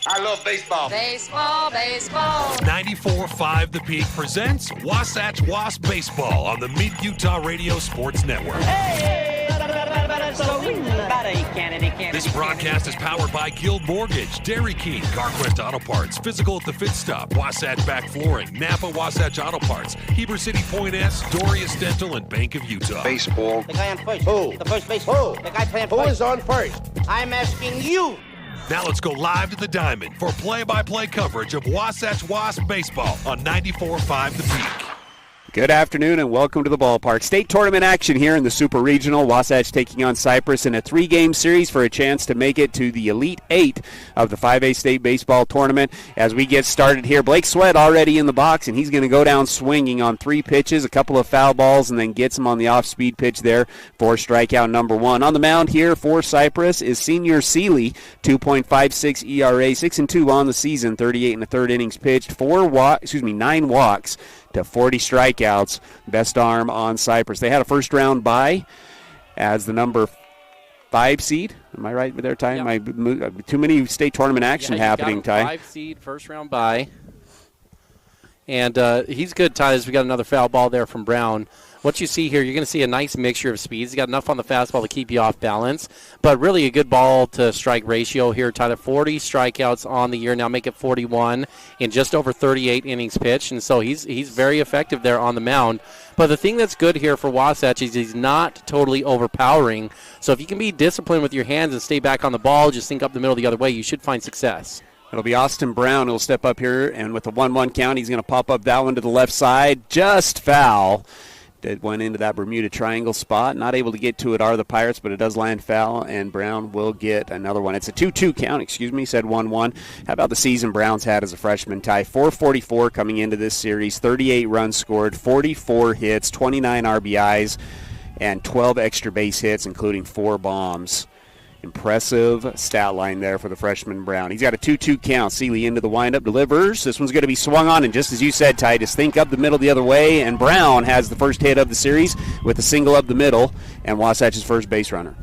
I love baseball. Baseball, baseball. 94.5 The Peak presents Wasatch Wasps Baseball on the Mid-Utah Radio Sports Network. This broadcast is powered by Guild Mortgage, Dairy King, CarQuest Auto Parts, Physical at the Fit Stop, Wasatch Back Flooring, Napa Wasatch Auto Parts, Heber City Point S, Dorius Dental, and Bank of Utah. Baseball. The guy on first. Who? The first base. Who? The guy playing Who first. is on first? I'm asking you. Now let's go live to the Diamond for play-by-play coverage of Wasatch Wasp Baseball on 94.5 The Peak. Good afternoon and welcome to the ballpark. State tournament action here in the Super Regional. Wasatch taking on Cyprus in a 3-game series for a chance to make it to the Elite 8 of the 5A State Baseball Tournament. As we get started here, Blake Sweat already in the box, and he's going to go down swinging on 3 pitches, a couple of foul balls, and then gets him on the off-speed pitch there for strikeout number 1. On the mound here for Cyprus is senior Seeley, 2.56 ERA, 6-2 on the season, 38 in the third innings pitched, 9 walks to 40 strikeouts. Best arm on Cyprus. They had a first-round bye as the number 5 seed. Am I right there, Ty? Yep. Too many state tournament action happening, Ty. 5 seed, first-round bye. And he's good, Ty, as we got another foul ball there from Brown. What you see here, you're going to see a nice mixture of speeds. He's got enough on the fastball to keep you off balance, but really a good ball-to-strike ratio here, Tyler. 40 strikeouts on the year, now make it 41 in just over 38 innings pitched, and so he's very effective there on the mound. But the thing that's good here for Wasatch is he's not totally overpowering, so if you can be disciplined with your hands and stay back on the ball, just think up the middle the other way, you should find success. It'll be Austin Brown who'll step up here, and with the 1-1 count, he's going to pop up that one to the left side, just foul. It went into that Bermuda Triangle spot. Not able to get to it are the Pirates, but it does land foul, and Brown will get another one. It's a 2-2 count, said 1-1. How about the season Brown's had as a freshman, Ty? 444 coming into this series, 38 runs scored, 44 hits, 29 RBIs, and 12 extra base hits, including 4 bombs. Impressive stat line there for the freshman Brown. He's got a 2-2 count. Seeley into the windup, delivers. This one's going to be swung on, and just as you said, Ty, just think up the middle the other way, and Brown has the first hit of the series with a single up the middle, and Wasatch's first base runner.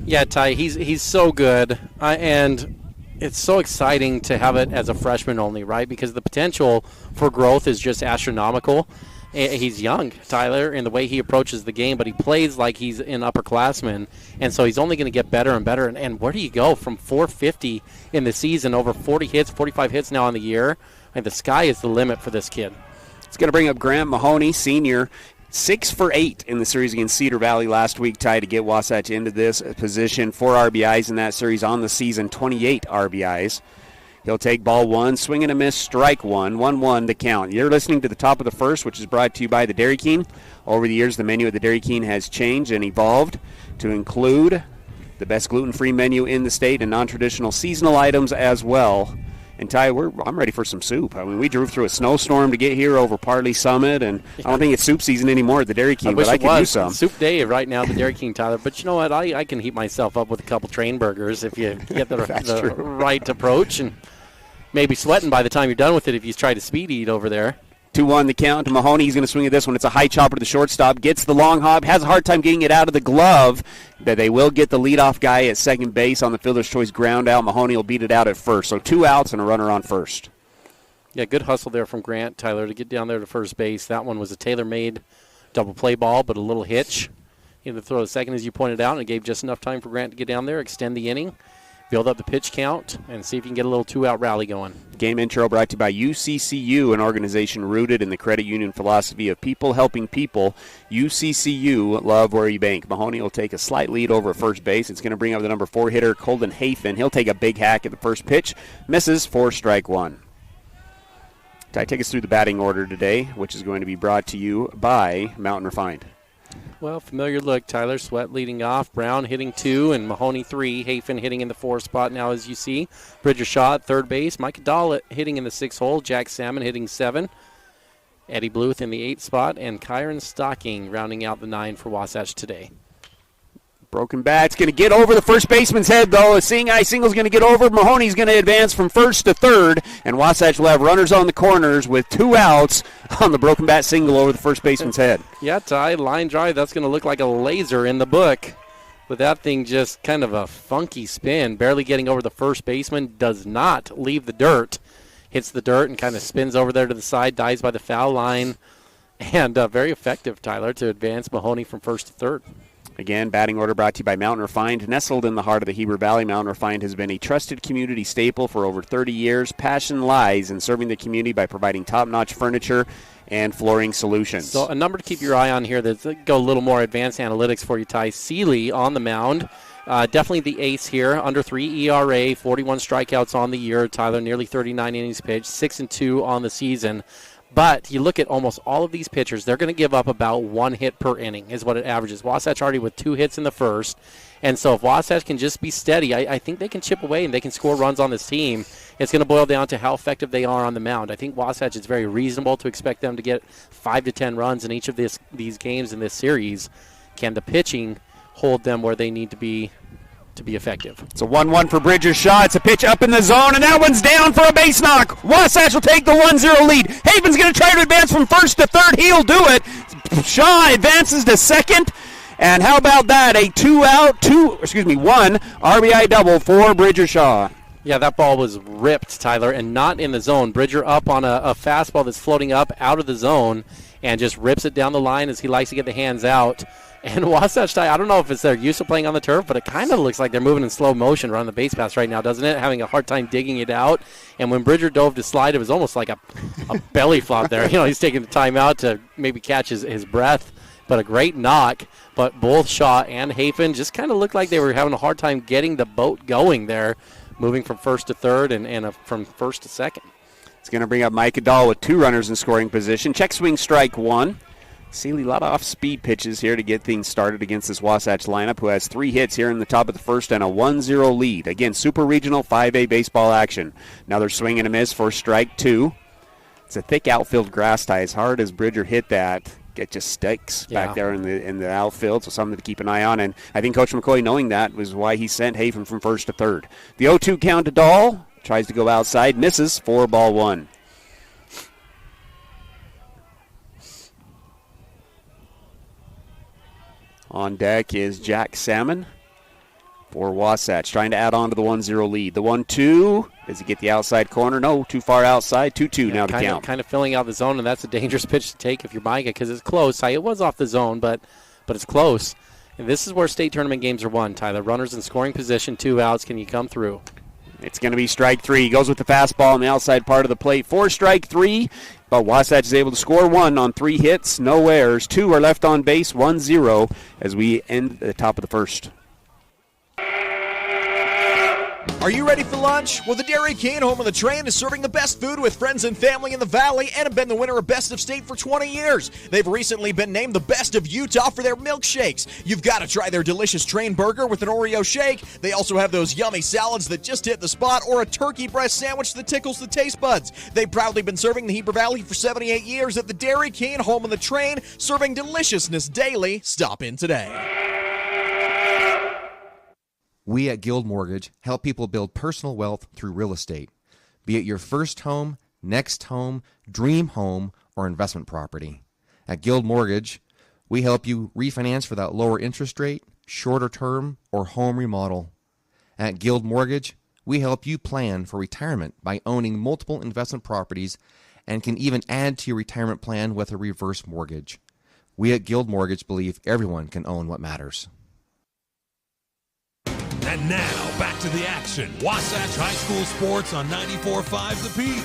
Yeah, Ty, he's so good, and it's so exciting to have it as a freshman only, right? Because the potential for growth is just astronomical. He's young, Tyler, in the way he approaches the game, but he plays like he's an upperclassman, and so he's only going to get better and better. And where do you go from 450 in the season, over 40 hits, 45 hits now in the year? And the sky is the limit for this kid. It's going to bring up Grant Mahoney, senior, 6 for 8 in the series against Cedar Valley last week, Ty, to get Wasatch into this position. 4 RBIs in that series on the season, 28 RBIs. He'll take ball 1, swing and a miss, strike 1, 1-1 to count. You're listening to the top of the first, which is brought to you by the Dairy King. Over the years, the menu at the Dairy King has changed and evolved to include the best gluten-free menu in the state and non-traditional seasonal items as well. And Ty, I'm ready for some soup. I mean, we drove through a snowstorm to get here over Parley Summit, and I don't think it's soup season anymore at the Dairy King, but I could use some. Soup day right now at the Dairy King, Tyler. But you know what? I can heat myself up with a couple train burgers if you get the right approach, and maybe sweating by the time you're done with it if you try to speed eat over there. 2-1 the count to Mahoney. He's going to swing at this one. It's a high chopper to the shortstop. Gets the long hop. Has a hard time getting it out of the glove. But they will get the leadoff guy at second base on the fielder's choice ground out. Mahoney will beat it out at first. So 2 outs and a runner on first. Yeah, good hustle there from Grant, Tyler, to get down there to first base. That one was a tailor-made double play ball, but a little hitch. He had to throw the second, as you pointed out, and it gave just enough time for Grant to get down there, extend the inning, build up the pitch count, and see if you can get a little 2-out rally going. Game intro brought to you by UCCU, an organization rooted in the credit union philosophy of people helping people. UCCU, love where you bank. Mahoney will take a slight lead over at first base. It's going to bring up the number 4 hitter, Colden Hafen. He'll take a big hack at the first pitch. Misses for strike 1. Ty, take us through the batting order today, which is going to be brought to you by Mountain Refined. Well, familiar look. Tyler Sweat leading off. Brown hitting 2 and Mahoney 3. Hafen hitting in the 4 spot now, as you see. Bridger Shaw at third base. Micah Dahl hitting in the 6 hole. Jack Salmon hitting 7. Eddie Bluth in the 8 spot. And Kyron Stocking rounding out the 9 for Wasatch today. Broken bat's going to get over the first baseman's head, though. A seeing eye single's going to get over. Mahoney's going to advance from first to third, and Wasatch will have runners on the corners with 2 outs on the broken bat single over the first baseman's head. Yeah, Ty, line drive. That's going to look like a laser in the book. But that thing just kind of a funky spin, barely getting over the first baseman, does not leave the dirt. Hits the dirt and kind of spins over there to the side, dives by the foul line. And very effective, Tyler, to advance Mahoney from first to third. Again, batting order brought to you by Mountain Refined. Nestled in the heart of the Heber Valley, Mountain Refined has been a trusted community staple for over 30 years. Passion lies in serving the community by providing top-notch furniture and flooring solutions. So a number to keep your eye on here that's go a little more advanced analytics for you, Ty. Seeley on the mound. Definitely the ace here, under 3 ERA, 41 strikeouts on the year. Tyler, nearly 39 innings pitched, 6-2 on the season. But you look at almost all of these pitchers, they're going to give up about 1 hit per inning is what it averages. Wasatch already with 2 hits in the first. And so if Wasatch can just be steady, I think they can chip away and they can score runs on this team. It's going to boil down to how effective they are on the mound. I think Wasatch is very reasonable to expect them to get 5 to 10 runs in each of these games in this series. Can the pitching hold them where they need to be effective? It's a 1-1 for Bridger Shaw. It's a pitch up in the zone, and that one's down for a base knock. Wasatch will take the 1-0 lead. Haven's going to try to advance from first to third. He'll do it. Shaw advances to second. And how about that? A 1 RBI double for Bridger Shaw. Yeah, that ball was ripped, Tyler, and not in the zone. Bridger up on a fastball that's floating up out of the zone and just rips it down the line as he likes to get the hands out. And Wasatch, I don't know if it's their use of playing on the turf, but it kind of looks like they're moving in slow motion around the base pass right now, doesn't it? Having a hard time digging it out. And when Bridger dove to slide, it was almost like a belly flop there. You know, he's taking the time out to maybe catch his breath. But a great knock. But both Shaw and Hafen just kind of looked like they were having a hard time getting the boat going there, moving from first to third and from first to second. It's going to bring up Mike Adal with 2 runners in scoring position. Check swing strike 1. Seeley, a lot of off-speed pitches here to get things started against this Wasatch lineup, who has 3 hits here in the top of the first and a 1-0 lead. Again, Super Regional 5A baseball action. Another swing and a miss for strike 2. It's a thick outfield grass tie. As hard as Bridger hit that, it just sticks back there in the outfield, so something to keep an eye on. And I think Coach McCoy, knowing that, was why he sent Hafen from first to third. The 0-2 count to Dahl. Tries to go outside, misses, 4-1. On deck is Jack Salmon for Wasatch, trying to add on to the 1-0 lead. The 1-2, does he get the outside corner? No, too far outside, 2-2 now to count. Kind of filling out the zone, and that's a dangerous pitch to take if you're buying it because it's close. It was off the zone, but it's close. And this is where state tournament games are won, Tyler. Runners in scoring position, 2 outs. Can you come through? It's going to be strike 3. He goes with the fastball on the outside part of the plate for strike 3. But Wasatch is able to score 1 on 3 hits, no errors. 2 are left on base, 1-0 as we end at the top of the first. Are you ready for lunch? Well, the Dairy King, home of the train, is serving the best food with friends and family in the Valley and have been the winner of Best of State for 20 years. They've recently been named the best of Utah for their milkshakes. You've got to try their delicious train burger with an Oreo shake. They also have those yummy salads that just hit the spot or a turkey breast sandwich that tickles the taste buds. They've proudly been serving the Heber Valley for 78 years at the Dairy King, home of the train, serving deliciousness daily. Stop in today. We at Guild Mortgage help people build personal wealth through real estate, be it your first home, next home, dream home, or investment property. At Guild Mortgage, we help you refinance for that lower interest rate, shorter term, or home remodel. At Guild Mortgage, we help you plan for retirement by owning multiple investment properties and can even add to your retirement plan with a reverse mortgage. We at Guild Mortgage believe everyone can own what matters. And now, back to the action. Wasatch High School Sports on 94.5 The Peak.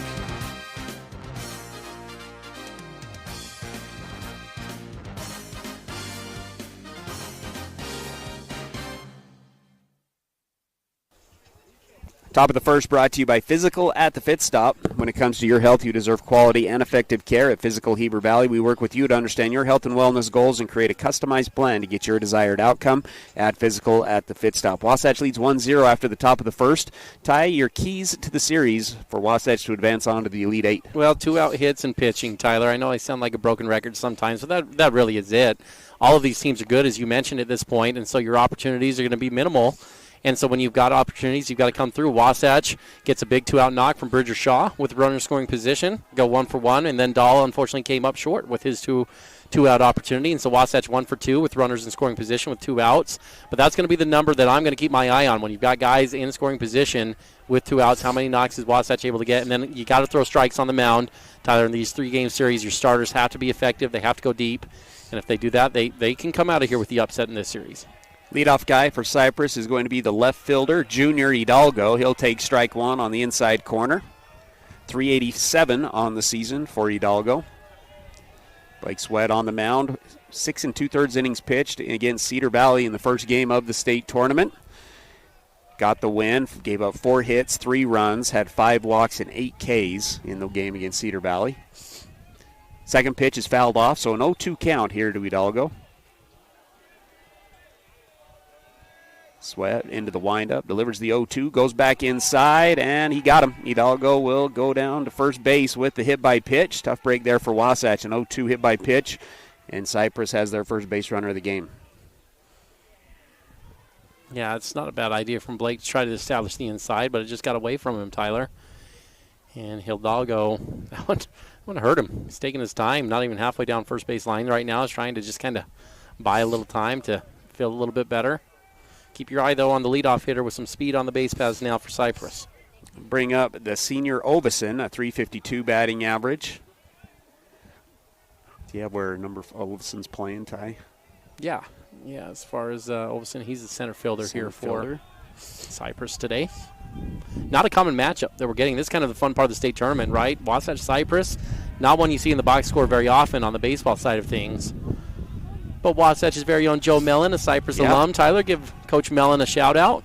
Top of the first brought to you by Physical at the Fit Stop. When it comes to your health, you deserve quality and effective care at Physical Heber Valley. We work with you to understand your health and wellness goals and create a customized plan to get your desired outcome at Physical at the Fit Stop. Wasatch leads 1-0 after the top of the first. Ty, your keys to the series for Wasatch to advance on to the Elite Eight. Well, 2 out hits and pitching, Tyler. I know I sound like a broken record sometimes, but that really is it. All of these teams are good, as you mentioned at this point, and so your opportunities are going to be minimal. And so when you've got opportunities, you've got to come through. Wasatch gets a big 2-out knock from Bridger Shaw with runner scoring position, go 1 for 1, and then Dahl unfortunately came up short with his two-out opportunity. And so Wasatch 1 for 2 with runners in scoring position with 2 outs. But that's going to be the number that I'm going to keep my eye on. When you've got guys in scoring position with 2 outs, how many knocks is Wasatch able to get? And then you got to throw strikes on the mound. Tyler, in these 3-game series, your starters have to be effective. They have to go deep. And if they do that, they can come out of here with the upset in this series. Leadoff guy for Cyprus is going to be the left fielder, Junior Hidalgo. He'll take strike 1 on the inside corner. 387 on the season for Hidalgo. Blake Sweat on the mound. 6 2/3 innings pitched against Cedar Valley in the first game of the state tournament. Got the win, gave up 4 hits, 3 runs, had 5 walks and 8 Ks in the game against Cedar Valley. Second pitch is fouled off, so an 0-2 count here to Hidalgo. Sweat into the windup, delivers the 0-2, goes back inside, and he got him. Hidalgo will go down to first base with the hit by pitch. Tough break there for Wasatch, an 0-2 hit by pitch, and Cyprus has their first base runner of the game. Yeah, it's not a bad idea from Blake to try to establish the inside, but it just got away from him, Tyler. And Hidalgo, that one hurt him. He's taking his time, not even halfway down first base line right now. He's trying to just kind of buy a little time to feel a little bit better. Keep your eye, though, on the leadoff hitter with some speed on the base paths now for Cyprus. Bring up the senior Ovison, a .352 batting average. Do you have where number Oveson's playing, Ty? Yeah, as far as Ovison, he's the center fielder here for Cyprus today. Not a common matchup that we're getting. This is kind of the fun part of the state tournament, right? Wasatch Cyprus, not one you see in the box score very often on the baseball side of things. But Wasatch's very own Joe Mellon, a Cyprus alum. Tyler, give Coach Mellon a shout-out.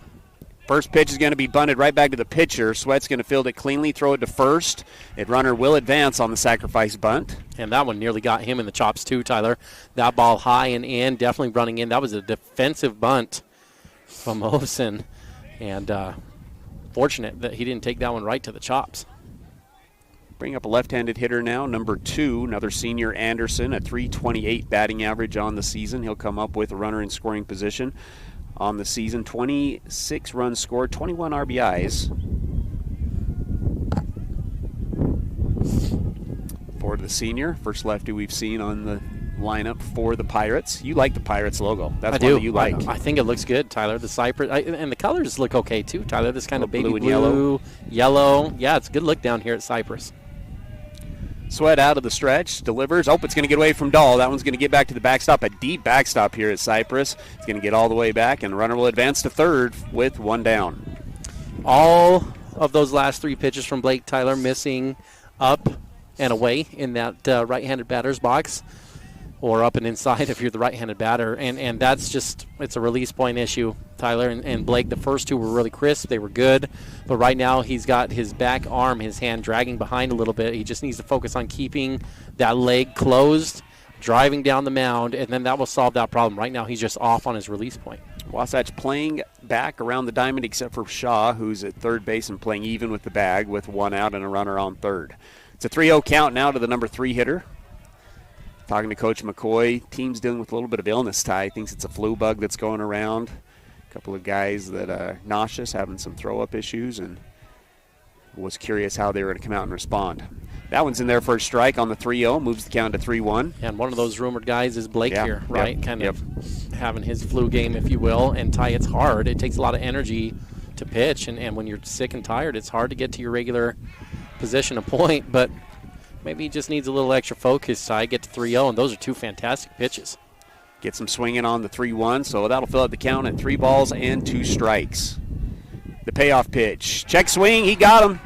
First pitch is going to be bunted right back to the pitcher. Sweat's going to field it cleanly, throw it to first. The runner will advance on the sacrifice bunt. And that one nearly got him in the chops, too, Tyler. That ball high and in, definitely running in. That was a defensive bunt from Ovison. And fortunate that he didn't take that one right to the chops. Bring up a left-handed hitter now, number 2, another senior Anderson, a .328 batting average on the season. He'll come up with a runner in scoring position on the season. 26 runs scored, 21 RBIs. For the senior, first lefty we've seen on the lineup for the Pirates. You like the Pirates logo. That's one that you like. I think it looks good, Tyler. The Cypress, and the colors look okay, too, Tyler. This kind of baby blue and yellow. Yeah, it's a good look down here at Cypress. Sweat out of the stretch, delivers. Oh, it's going to get away from Dahl. That one's going to get back to the backstop. A deep backstop here at Cypress. It's going to get all the way back, and the runner will advance to third with 1 down. All of those last 3 pitches from Blake, Tyler, missing up and away in that right-handed batter's box, or up and inside if you're the right-handed batter. And that's just, it's a release point issue, Tyler. And Blake, the first 2 were really crisp. They were good. But right now he's got his back arm, his hand dragging behind a little bit. He just needs to focus on keeping that leg closed, driving down the mound, and then that will solve that problem. Right now he's just off on his release point. Wasatch playing back around the diamond except for Shaw, who's at third base and playing even with the bag with 1 out and a runner on third. It's a 3-0 count now to the number 3 hitter. Talking to Coach McCoy, team's dealing with a little bit of illness, Ty. Thinks it's a flu bug that's going around. A couple of guys that are nauseous, having some throw-up issues, and was curious how they were going to come out and respond. That one's in there for a strike on the 3-0, moves the count to 3-1. And one of those rumored guys is Blake here, right? Yep. Kind of having his flu game, if you will. And Ty, it's hard. It takes a lot of energy to pitch, and when you're sick and tired, it's hard to get to your regular position of point, but maybe he just needs a little extra focus, Ty, get to 3-0, and those are 2 fantastic pitches. Gets him swinging on the 3-1, so that'll fill out the count at 3 balls and 2 strikes. The payoff pitch. Check swing, he got him.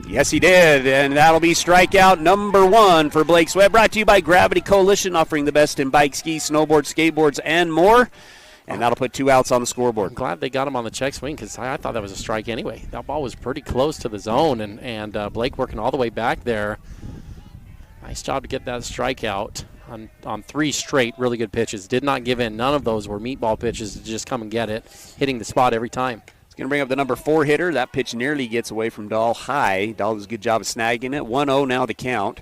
Yes, he did, and that'll be strikeout number 1 for Blake Sweat. Brought to you by Gravity Coalition, offering the best in bike, ski, snowboard, skateboards, and more. And that'll put 2 outs on the scoreboard. I'm glad they got him on the check swing because I thought that was a strike anyway. That ball was pretty close to the zone, and Blake working all the way back there. Nice job to get that strikeout on 3 straight really good pitches. Did not give in. None of those were meatball pitches to just come and get it, hitting the spot every time. It's going to bring up the number 4 hitter. That pitch nearly gets away from Dahl high. Dahl does a good job of snagging it. 1-0 now the count.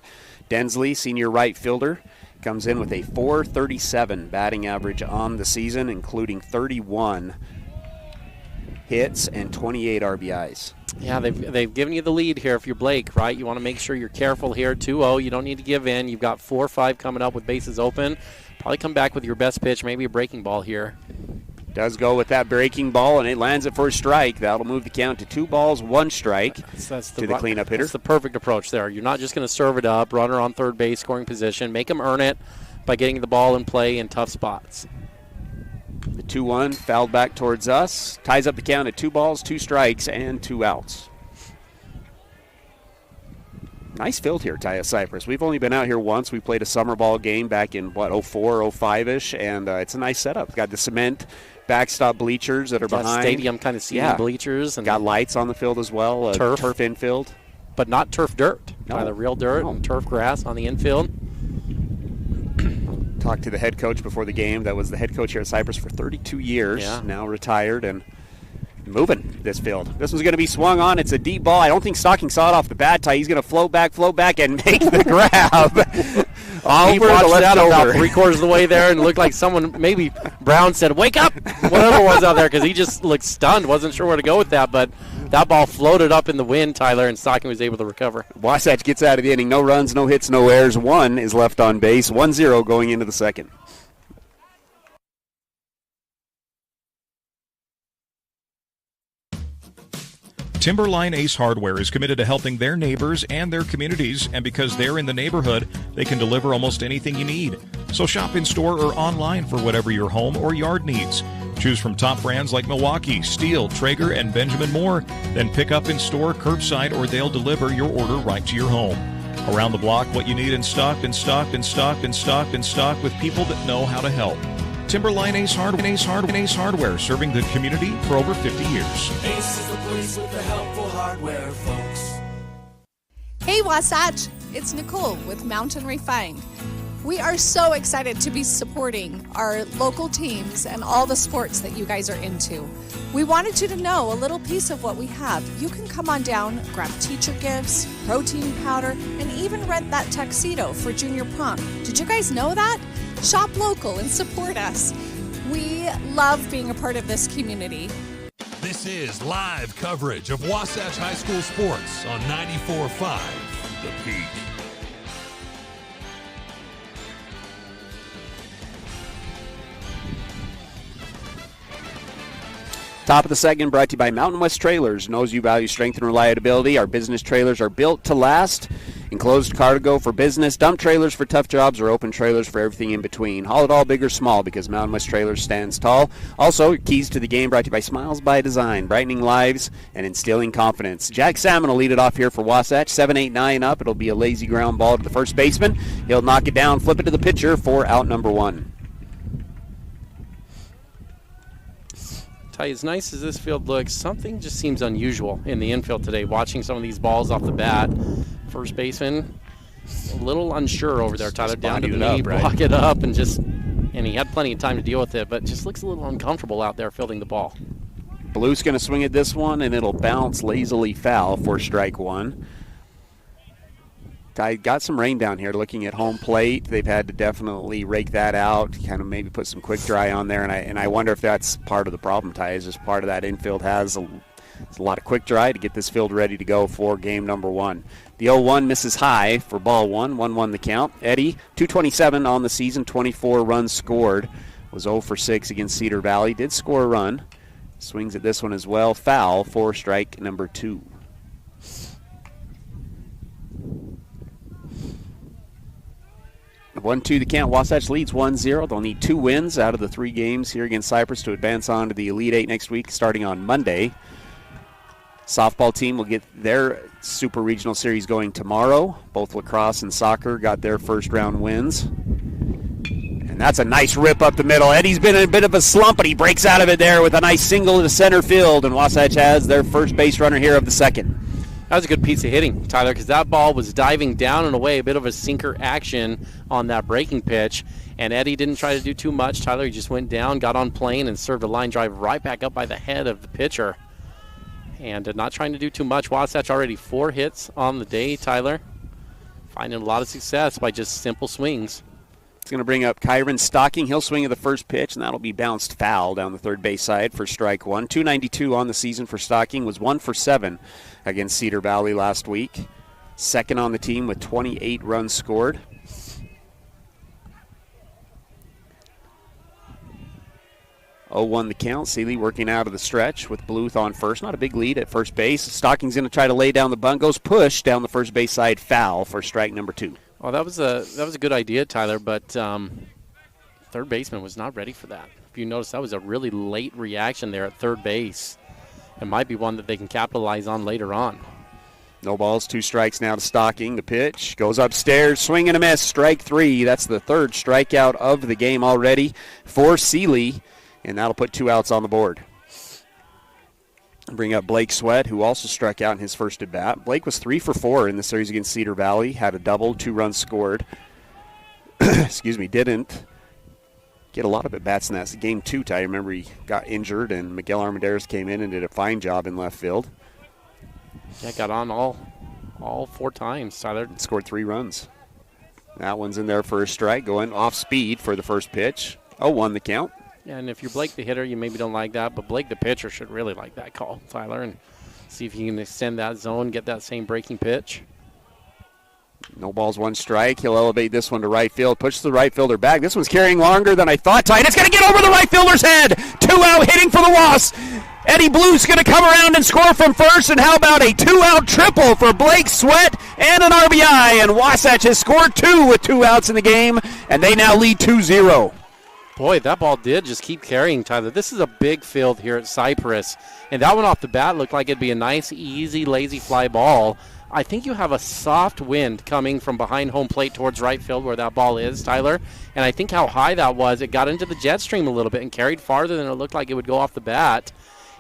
Densley, senior right fielder, comes in with a .437 batting average on the season, including 31 hits, and 28 RBIs. Yeah, they've given you the lead here if you're Blake, right? You want to make sure you're careful here. 2-0, you don't need to give in. You've got 4 or 5 coming up with bases open. Probably come back with your best pitch, maybe a breaking ball here. Does go with that breaking ball, and it lands it for a strike. That'll move the count to 2 balls, 1 strike that's to the cleanup hitter. That's the perfect approach there. You're not just going to serve it up, runner on third base, scoring position. Make him earn it by getting the ball in play in tough spots. The 2-1 fouled back towards us. Ties up the count at 2 balls, 2 strikes, and 2 outs. Nice field here, Cyprus. We've only been out here once. We played a summer ball game back in, 04, 05-ish, and it's a nice setup. It's got the cement backstop bleachers that are behind. Stadium kind of seating bleachers. And got lights on the field as well. Turf infield. But not turf dirt. No. Either real dirt and turf grass on the infield. Talked to the head coach before the game. That was the head coach here at Cyprus for 32 years. Yeah. Now retired and moving this field. This one's going to be swung on. It's a deep ball. I don't think Stocking saw it off the bat tie. He's going to float back, and make the grab. He watched that about 3/4 of the way there, and it looked like someone, maybe Brown said, "Wake up!" Whatever was out there, because he just looked stunned, wasn't sure where to go with that. But that ball floated up in the wind, Tyler, and Stocking was able to recover. Wasatch gets out of the inning. No runs, no hits, no errors. 1 is left on base. 1-0 going into the second. Timberline Ace Hardware is committed to helping their neighbors and their communities, and because they're in the neighborhood, they can deliver almost anything you need. So shop in store or online for whatever your home or yard needs. Choose from top brands like Milwaukee, Steel, Traeger, and Benjamin Moore. Then pick up in store, curbside, or they'll deliver your order right to your home. Around the block, what you need in stock, with people that know how to help. Timberline Ace Hardware, serving the community for over 50 years. Ace is the place with the helpful hardware, folks. Hey Wasatch, it's Nicole with Mountain Refined. We are so excited to be supporting our local teams and all the sports that you guys are into. We wanted you to know a little piece of what we have. You can come on down, grab teacher gifts, protein powder, and even rent that tuxedo for junior prom. Did you guys know that? Shop local and support us. We love being a part of this community. This is live coverage of Wasatch High School sports on 94.5 The Peak. Top of the second brought to you by Mountain West Trailers. Knows you value strength and reliability. Our business trailers are built to last. Enclosed cargo for business, dump trailers for tough jobs, or open trailers for everything in between. Haul it all big or small, because Mountain West Trailers stands tall. Also, keys to the game brought to you by Smiles by Design, brightening lives and instilling confidence. Jack Salmon will lead it off here for Wasatch. 7-8-9 up. It'll be a lazy ground ball to the first baseman. He'll knock it down, flip it to the pitcher for out number 1. As nice as this field looks, something just seems unusual in the infield today. Watching some of these balls off the bat, first baseman a little unsure over there. Tyler down to the knee, block it up, and he had plenty of time to deal with it, but just looks a little uncomfortable out there fielding the ball. Blue's going to swing at this one, and it'll bounce lazily foul for strike 1. I got some rain down here looking at home plate. They've had to definitely rake that out, kind of maybe put some quick dry on there, and I wonder if that's part of the problem, Ty, is just part of that infield has a lot of quick dry to get this field ready to go for game number 1. The 0-1 misses high for ball 1, 1-1 the count. Eddie, 227 on the season, 24 runs scored, was 0 for 6 against Cedar Valley, did score a run, swings at this one as well, foul for strike number 2. One, 2 the count. Wasatch leads 1-0. They'll need 2 wins out of the 3 games here against Cyprus to advance on to the Elite 8 next week, starting on Monday. Softball team will get their Super Regional Series going tomorrow. Both lacrosse and soccer got their first round wins. And that's a nice rip up the middle. Eddie's been in a bit of a slump, but he breaks out of it there with a nice single to center field, and Wasatch has their first base runner here of the second. That was a good piece of hitting, Tyler, because that ball was diving down and away, a bit of a sinker action on that breaking pitch. And Eddie didn't try to do too much. Tyler, he just went down, got on plane, and served a line drive right back up by the head of the pitcher. And not trying to do too much. Wasatch already 4 hits on the day, Tyler. Finding a lot of success by just simple swings. It's going to bring up Kyron Stocking. He'll swing at the first pitch, and that'll be bounced foul down the third base side for strike one. 292 on the season for Stocking. Was 1 for 7 against Cedar Valley last week. Second on the team with 28 runs scored. Oh, 1 the count. Seeley working out of the stretch with Bluth on first. Not a big lead at first base. Stocking's going to try to lay down the bunt. Goes push down the first base side, foul for strike number 2. Well, that was a good idea, Tyler, but third baseman was not ready for that. If you notice, that was a really late reaction there at third base. It might be one that they can capitalize on later on. No balls, 2 strikes now to Stocking. The pitch goes upstairs, swing and a miss, strike 3. That's the third strikeout of the game already for Seeley, and that'll put 2 outs on the board. Bring up Blake Sweat, who also struck out in his first at bat. Blake was 3 for 4 in the series against Cedar Valley, had a double, 2 runs scored. Didn't get a lot of at-bats in that game, too, Ty. I remember he got injured, and Miguel Armendariz came in and did a fine job in left field. Yeah, got on all 4 times, Tyler. And scored 3 runs. That one's in there for a strike, going off speed for the first pitch. 0-1 the count. Yeah, and if you're Blake the hitter, you maybe don't like that, but Blake the pitcher should really like that call, Tyler, and see if you can extend that zone, get that same breaking pitch. No balls, 1 strike. He'll elevate this one to right field, push the right fielder back. This one's carrying longer than I thought, Ty. It's going to get over the right fielder's head. 2 out hitting for the Wasps. Eddie Bluth's going to come around and score from first, and how about a 2-out triple for Blake Sweat and an RBI, and Wasatch has scored 2 with 2 outs in the game, and they now lead 2-0. Boy, that ball did just keep carrying, Tyler. This is a big field here at Cyprus, and that one off the bat looked like it'd be a nice, easy, lazy fly ball. I think you have a soft wind coming from behind home plate towards right field where that ball is, Tyler, and I think how high that was, it got into the jet stream a little bit and carried farther than it looked like it would go off the bat.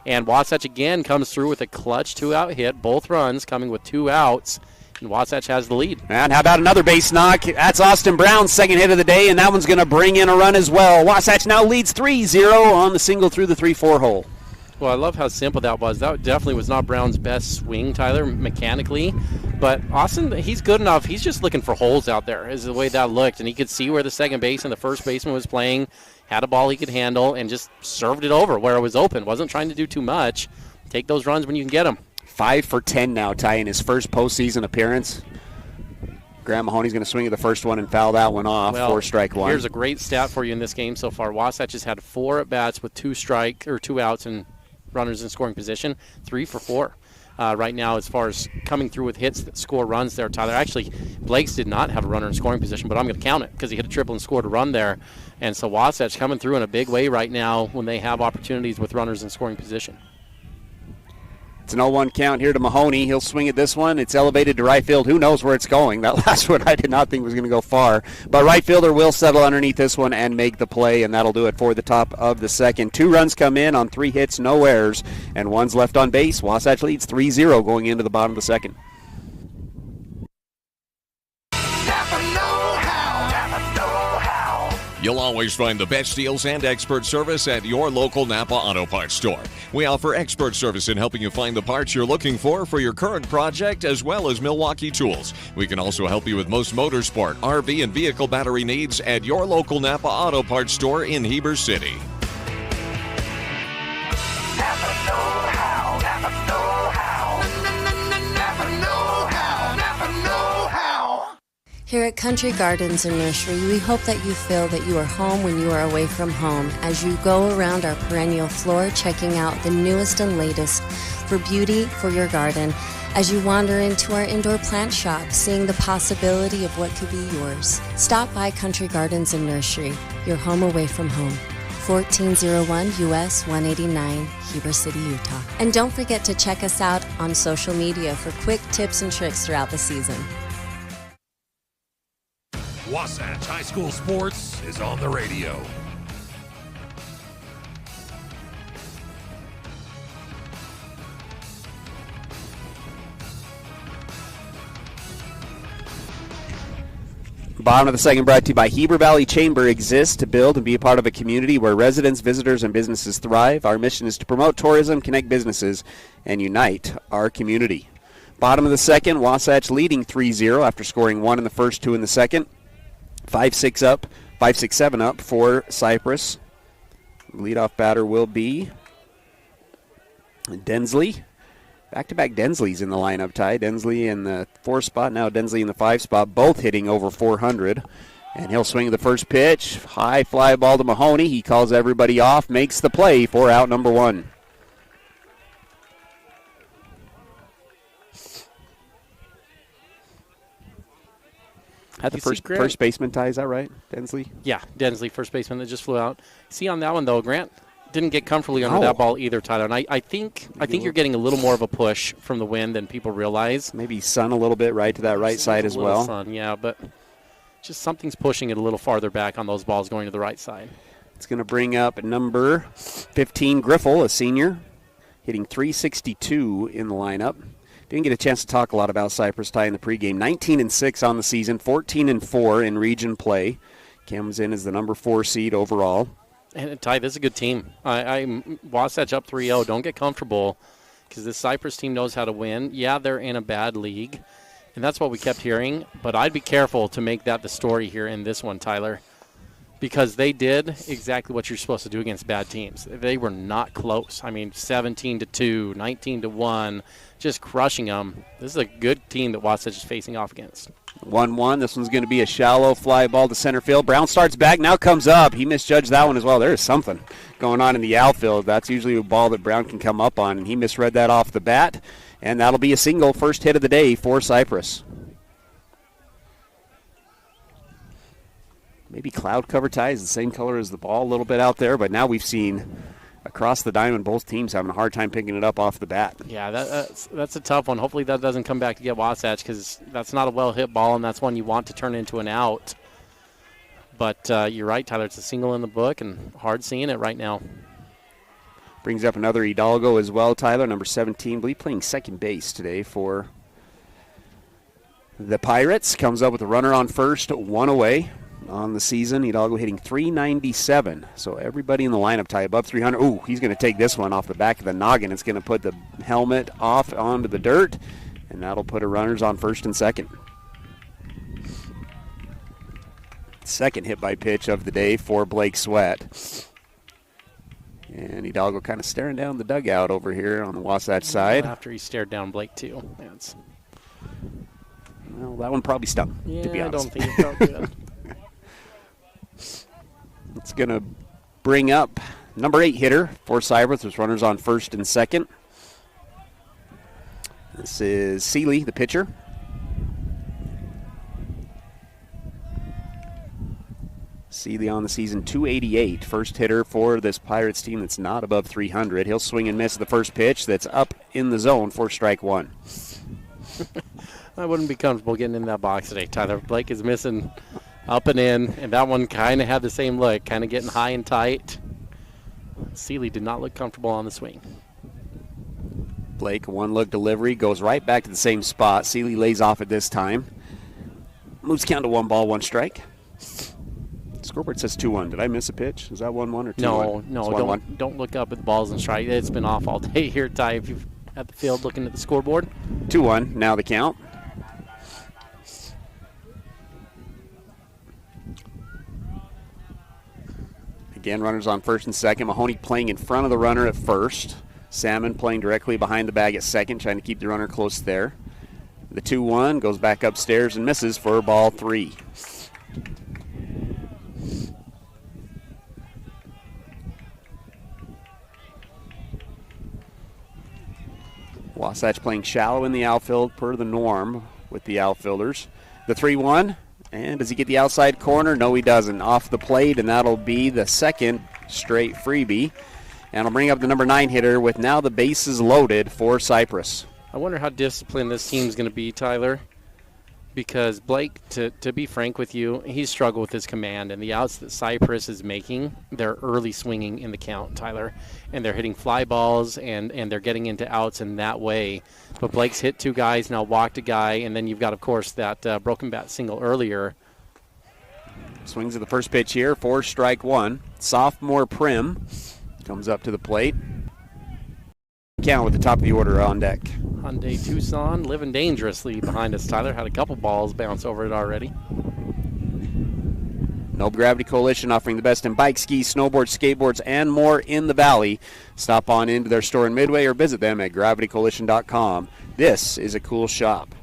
And Wasatch again comes through with a clutch 2-out hit, both runs coming with 2 outs. And Wasatch has the lead. And how about another base knock? That's Austin Brown's second hit of the day, and that one's going to bring in a run as well. Wasatch now leads 3-0 on the single through the 3-4 hole. Well, I love how simple that was. That definitely was not Brown's best swing, Tyler, mechanically. But Austin, he's good enough. He's just looking for holes out there is the way that looked. And he could see where the second base and the first baseman was playing, had a ball he could handle, and just served it over where it was open. Wasn't trying to do too much. Take those runs when you can get them. 5 for 10 now, Ty, in his first postseason appearance. Graham Mahoney's going to swing at the first one and foul that one off. Well, 4 strike 1. Here's a great stat for you in this game so far. Wasatch has had 4 at-bats with 2 outs and runners in scoring position, 3 for 4. Right now, as far as coming through with hits that score runs there, Tyler. Actually, Blake's did not have a runner in scoring position, but I'm going to count it because he hit a triple and scored a run there. And so Wasatch coming through in a big way right now when they have opportunities with runners in scoring position. It's an 0-1 count here to Mahoney. He'll swing at this one. It's elevated to right field. Who knows where it's going? That last one I did not think was going to go far. But right fielder will settle underneath this one and make the play, and that'll do it for the top of the second. 2 runs come in on 3 hits, no errors, and 1's left on base. Wasatch leads 3-0 going into the bottom of the second. You'll always find the best deals and expert service at your local Napa Auto Parts store. We offer expert service in helping you find the parts you're looking for your current project, as well as Milwaukee tools. We can also help you with most motorsport, RV, and vehicle battery needs at your local Napa Auto Parts store in Heber City. Napa know-how, Napa know-how, Napa know-how, Napa know-how. Here at Country Gardens and Nursery, we hope that you feel that you are home when you are away from home as you go around our perennial floor checking out the newest and latest for beauty for your garden, as you wander into our indoor plant shop seeing the possibility of what could be yours. Stop by Country Gardens and Nursery, your home away from home. 1401 US 189, Heber City, Utah. And don't forget to check us out on social media for quick tips and tricks throughout the season. Wasatch High School Sports is on the radio. Bottom of the second brought to you by Heber Valley Chamber exists to build and be a part of a community where residents, visitors, and businesses thrive. Our mission is to promote tourism, connect businesses, and unite our community. Bottom of the second, Wasatch leading 3-0 after scoring 1 in the first, 2 in the second. 5-6 up 5, 6, 7 up for Cyprus. Leadoff batter will be Densley. Back-to-back Densleys in the lineup, Ty. Densley in the 4 spot, now Densley in the 5 spot, both hitting over 400. And he'll swing the first pitch. High fly ball to Mahoney. He calls everybody off, makes the play for out number 1. Had the first baseman, Ty, is that right, Densley? Yeah, Densley, first baseman that just flew out. See on that one, though, Grant didn't get comfortably under that ball either, Tyler. And I think you're getting a little more of a push from the wind than people realize. Maybe sun a little bit right to that right side as well. Sun, yeah, but just something's pushing it a little farther back on those balls going to the right side. It's going to bring up number 15, Griffel, a senior, hitting 362 in the lineup. Didn't get a chance to talk a lot about Cyprus, Ty, in the pregame. 19-6 on the season, 14-4 in region play. Comes in as the number 4 seed overall. And Ty, this is a good team. I'm Wasatch up 3-0. Don't get comfortable because this Cyprus team knows how to win. Yeah, they're in a bad league, and that's what we kept hearing. But I'd be careful to make that the story here in this one, Tyler, because they did exactly what you're supposed to do against bad teams. They were not close. I mean, 17-2, 19-1, just crushing them. This is a good team that Wasatch is facing off against. 1-1. This one's going to be a shallow fly ball to center field. Brown starts back, now comes up. He misjudged that one as well. There is something going on in the outfield. That's usually a ball that Brown can come up on, and he misread that off the bat. And that'll be a single, first hit of the day for Cyprus. Maybe cloud cover, Ty, is the same color as the ball a little bit out there, but now we've seen across the diamond both teams having a hard time picking it up off the bat. Yeah, that's a tough one. Hopefully that doesn't come back to get Wasatch because that's not a well-hit ball, and that's one you want to turn into an out. But you're right, Tyler. It's a single in the book, and hard seeing it right now. Brings up another Hidalgo as well, Tyler, number 17. I believe playing second base today for the Pirates. Comes up with a runner on first, 1 away. On the season, Hidalgo hitting 397. So everybody in the lineup, Ty, above 300. Ooh, he's going to take this one off the back of the noggin. It's going to put the helmet off onto the dirt, and that'll put a runners on first and second. Second hit by pitch of the day for Blake Sweat. And Hidalgo kind of staring down the dugout over here on the Wasatch side. After he stared down Blake, too. Well, that one probably stung, to be honest. I don't think it felt good. It's going to bring up number 8 hitter for Cyprus. There's runners on first and second. This is Seeley, the pitcher. Seeley on the season, 288. First hitter for this Pirates team that's not above 300. He'll swing and miss the first pitch that's up in the zone for strike 1. I wouldn't be comfortable getting in that box today, Tyler. Blake is missing up and in, and that one kind of had the same look, kind of getting high and tight. Seeley did not look comfortable on the swing. Blake, one-look delivery, goes right back to the same spot. Seeley lays off at this time. Moves count to 1 ball, 1 strike. Scoreboard says 2-1. Did I miss a pitch? Is that 1-1 or 2-1? No, don't look up at the balls and strike. It's been off all day here, Ty, if you're at the field looking at the scoreboard. 2-1, now the count. Again, runners on first and second. Mahoney playing in front of the runner at first. Salmon playing directly behind the bag at second, trying to keep the runner close there. The 2-1 goes back upstairs and misses for ball 3. Wasatch playing shallow in the outfield per the norm with the outfielders. The 3-1. And does he get the outside corner? No, he doesn't. Off the plate, and that'll be the second straight freebie. And I'll bring up the number 9 hitter with now the bases loaded for Cyprus. I wonder how disciplined this team's going to be, Tyler, because Blake, to be frank with you, he's struggled with his command, and the outs that Cyprus is making, they're early swinging in the count, Tyler, and they're hitting fly balls, and they're getting into outs in that way. But Blake's hit 2 guys, now walked a guy, and then you've got, of course, that broken bat single earlier. Swings at the first pitch here for strike 1. Sophomore Prim comes up to the plate. Count with the top of the order on deck. Hyundai Tucson living dangerously behind us. Tyler had a couple balls bounce over it already. No Gravity Coalition, offering the best in bikes, skis, snowboards, skateboards, and more in the Valley. Stop on into their store in Midway or visit them at gravitycoalition.com. This is a cool shop.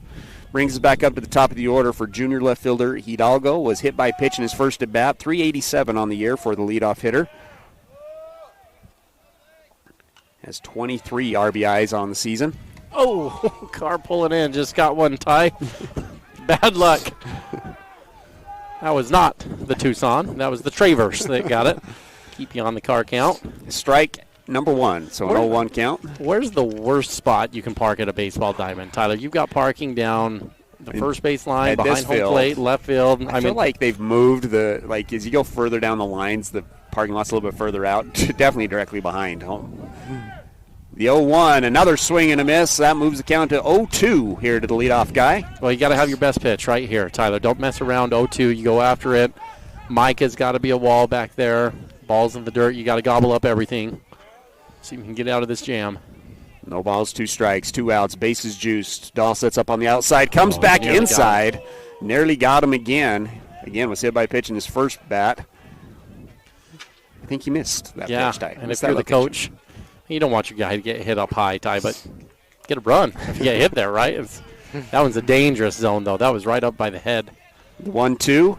Brings us back up to the top of the order for junior left fielder Hidalgo. Was hit by a pitch in his first at bat. 387 on the year for the leadoff hitter. Has 23 RBIs on the season. Oh, car pulling in. Just got one, Ty. Bad luck. That was not the Tucson. That was the Traverse that got it. Keep you on the car count. Strike number one, so an 0-1 count. Where's the worst spot you can park at a baseball diamond, Tyler? You've got parking down the first base line, behind home plate, left field. I feel like they've moved as you go further down the lines, the parking lot's a little bit further out, definitely directly behind home. The 0-1, another swing and a miss. That moves the count to 0-2 here to the leadoff guy. Well, you got to have your best pitch right here, Tyler. Don't mess around. 0-2, you go after it. Mike has got to be a wall back there. Ball's in the dirt. You got to gobble up everything. See if you can get out of this jam. No balls, 2 strikes, 2 outs. Bases juiced. Dahl sets up on the outside. Comes back inside. Nearly got him again. Again, was hit by a pitch in his first bat. I think he missed that pitch, Ty. And if you're the coach, you don't want your guy to get hit up high, Ty, but get a run if you get hit there, right? That one's a dangerous zone, though. That was right up by the head. The 1-2.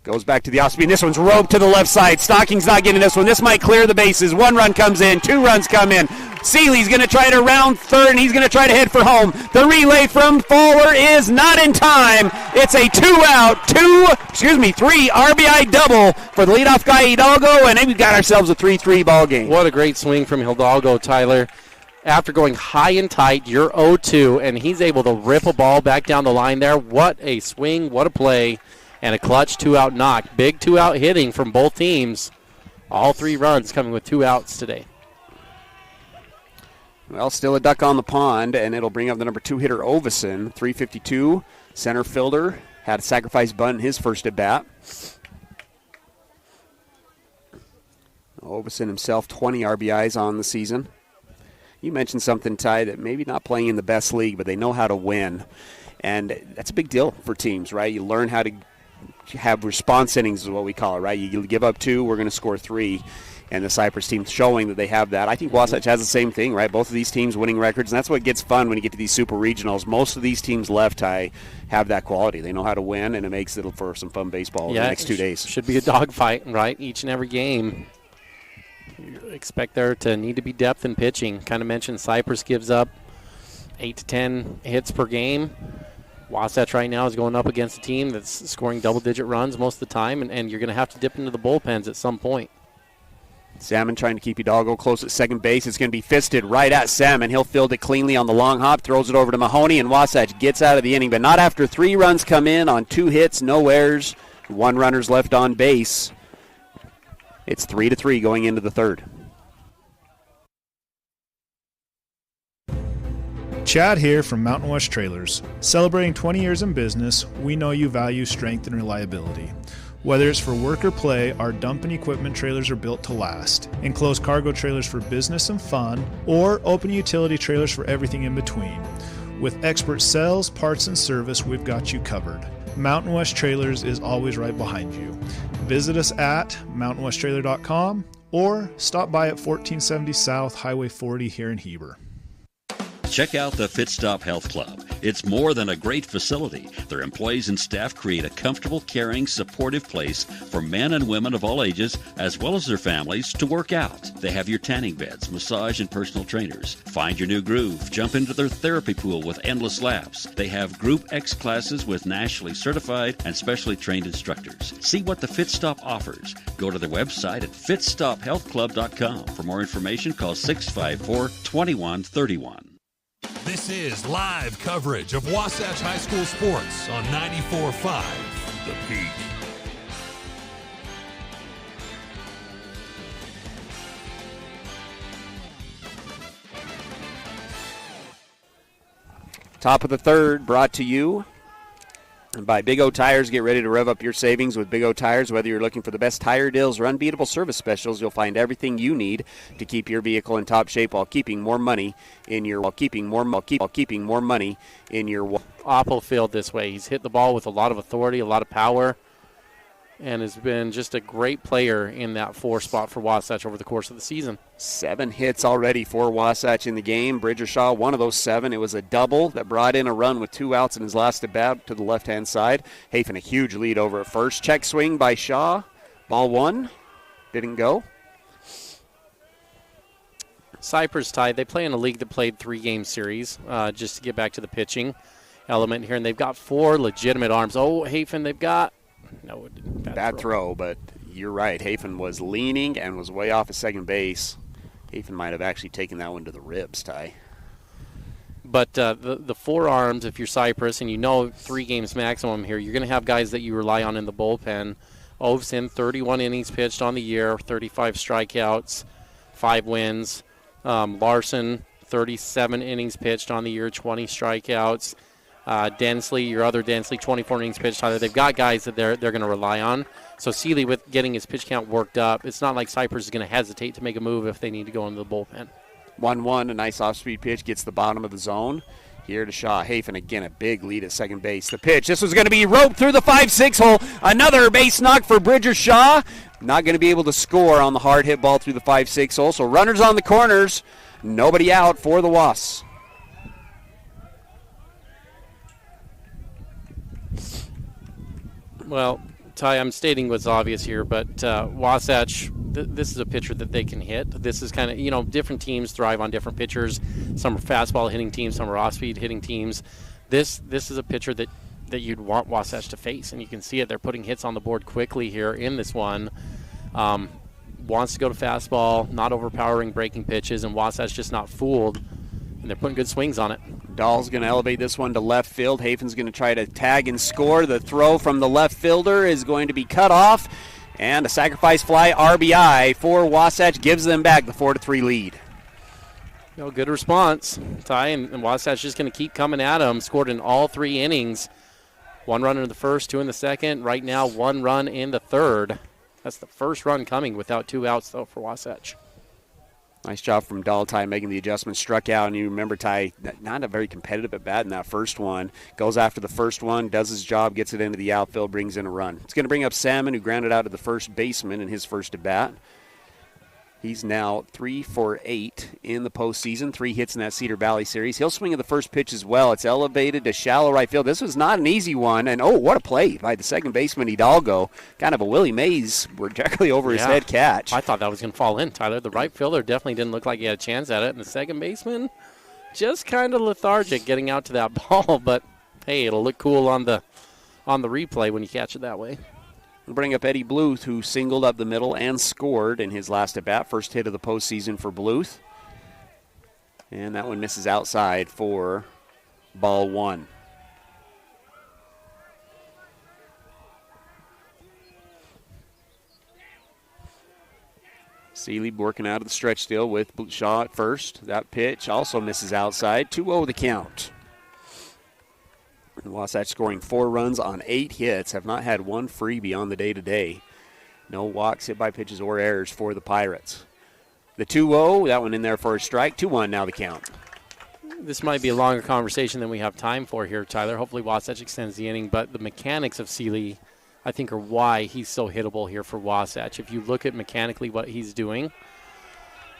Goes back to the off-speed. This one's roped to the left side. Stocking's not getting this one. This might clear the bases. 1 run comes in. 2 runs come in. Seeley's going to try to round third, and he's going to try to hit for home. The relay from Fowler is not in time. It's a 3 RBI double for the leadoff guy, Hidalgo, and then we've got ourselves a 3-3 ball game. What a great swing from Hidalgo, Tyler. After going high and tight, you're 0-2, and he's able to rip a ball back down the line there. What a swing, what a play. And a clutch 2-out knock. Big 2-out hitting from both teams. All 3 runs coming with 2 outs today. Well, still a duck on the pond, and it'll bring up the number 2 hitter, Ovison. 352, center fielder. Had a sacrifice bunt in his first at bat. Ovison himself, 20 RBIs on the season. You mentioned something, Ty, that maybe not playing in the best league, but they know how to win. And that's a big deal for teams, right? You learn how to have response innings is what we call it, right? You give up 2, we're going to score 3. And the Cyprus team's showing that they have that. I think Wasatch has the same thing, right? Both of these teams winning records, and that's what gets fun when you get to these super regionals. Most of these teams left, Ty, have that quality. They know how to win, and it makes it for some fun baseball in the next 2 days. Should be a dogfight, right? Each and every game. You expect there to need to be depth in pitching. Kind of mentioned Cyprus gives up 8 to 10 hits per game. Wasatch right now is going up against a team that's scoring double-digit runs most of the time, and you're going to have to dip into the bullpens at some point. Salmon trying to keep Hidalgo close at second base. It's going to be fisted right at Salmon. He'll field it cleanly on the long hop, throws it over to Mahoney, and Wasatch gets out of the inning, but not after 3 runs come in on 2 hits, no errors, 1 runner's left on base. It's 3-3 going into the third. Chad here from Mountain West Trailers. Celebrating 20 years in business, we know you value strength and reliability. Whether it's for work or play, our dump and equipment trailers are built to last. Enclosed cargo trailers for business and fun, or open utility trailers for everything in between. With expert sales, parts, and service, we've got you covered. Mountain West Trailers is always right behind you. Visit us at mountainwesttrailer.com or stop by at 1470 South Highway 40 here in Heber. Check out the Fit Stop Health Club. It's more than a great facility. Their employees and staff create a comfortable, caring, supportive place for men and women of all ages, as well as their families, to work out. They have your tanning beds, massage, and personal trainers. Find your new groove. Jump into their therapy pool with endless laps. They have Group X classes with nationally certified and specially trained instructors. See what the Fit Stop offers. Go to their website at fitstophealthclub.com. For more information, call 654-2131. This is live coverage of Wasatch High School sports on 94.5 The Peak. Top of the third, brought to you by Big O Tires. Get ready to rev up your savings with Big O Tires. Whether you're looking for the best tire deals or unbeatable service specials, you'll find everything you need to keep your vehicle in top shape while keeping more money in your money in your Opel field this way. He's hit the ball with a lot of authority, a lot of power. and has been just a great player in that 4 spot for Wasatch over the course of the season. 7 hits already for Wasatch in the game. Bridger Shaw, one of those 7. It was a double that brought in a run with 2 outs in his last at bat to the left-hand side. Hafen a huge lead over at first. Check swing by Shaw. Ball 1. Didn't go. Cyprus tied. They play in a league that played 3-game series, just to get back to the pitching element here. And they've got 4 legitimate arms. Oh, Hafen, they've got... No, bad throw, but you're right. Hafen was leaning and was way off at second base. Hafen might have actually taken that one to the ribs, Ty. But the 4 arms, if you're Cyprus, and you know 3 games maximum here, you're going to have guys that you rely on in the bullpen. Ovesen, 31 innings pitched on the year, 35 strikeouts, 5 wins. Larson, 37 innings pitched on the year, 20 strikeouts. Densley, your other Densley, 24 innings pitched. Tyler, they've got guys that they're going to rely on. So Seeley, with getting his pitch count worked up, it's not like Cyprus is going to hesitate to make a move if they need to go into the bullpen. 1-1, a nice off-speed pitch, gets the bottom of the zone. Here to Shaw. Hafen again, a big lead at second base. The pitch, this was going to be roped through the 5-6 hole. Another base knock for Bridger Shaw. Not going to be able to score on the hard hit ball through the 5-6 hole. So runners on the corners, nobody out for the Wasps. Well, Ty, I'm stating what's obvious here, but Wasatch, this is a pitcher that they can hit. This is kind of, different teams thrive on different pitchers. Some are fastball hitting teams, some are off-speed hitting teams. This is a pitcher that you'd want Wasatch to face, and you can see it. They're putting hits on the board quickly here in this one. Wants to go to fastball, not overpowering breaking pitches, and Wasatch just not fooled, and they're putting good swings on it. Dahl's going to elevate this one to left field. Hafen's going to try to tag and score. The throw from the left fielder is going to be cut off. And a sacrifice fly RBI for Wasatch gives them back the 4-3 lead. Good response, Ty, and Wasatch just going to keep coming at him. Scored in all 3 innings. 1 run in the first, 2 in the second. Right now, 1 run in the third. That's the first run coming without 2 outs, though, for Wasatch. Nice job from Dahl, Ty, making the adjustment. Struck out, and you remember, Ty, not a very competitive at bat in that first one. Goes after the first one, does his job, gets it into the outfield, brings in a run. It's going to bring up Salmon, who grounded out to the first baseman in his first at bat. He's now 3 for 8 in the postseason, 3 hits in that Cedar Valley series. He'll swing at the first pitch as well. It's elevated to shallow right field. This was not an easy one, and what a play by the second baseman Hidalgo. Kind of a Willie Mays directly over his head catch. I thought that was going to fall in, Tyler. The right fielder definitely didn't look like he had a chance at it, and the second baseman just kind of lethargic getting out to that ball, but hey, it'll look cool on the replay when you catch it that way. We'll bring up Eddie Bluth, who singled up the middle and scored in his last at-bat. First hit of the postseason for Bluth. And that one misses outside for ball 1. Seeley working out of the stretch still with Shaw at first. That pitch also misses outside. 2-0 the count. Wasatch scoring 4 runs on 8 hits, have not had one freebie on the day-to-day. No walks, hit by pitches, or errors for the Pirates. The 2-0, that one in there for a strike. 2-1 now the count. This might be a longer conversation than we have time for here, Tyler. Hopefully Wasatch extends the inning, but the mechanics of Seeley, I think, are why he's so hittable here for Wasatch. If you look at mechanically what he's doing,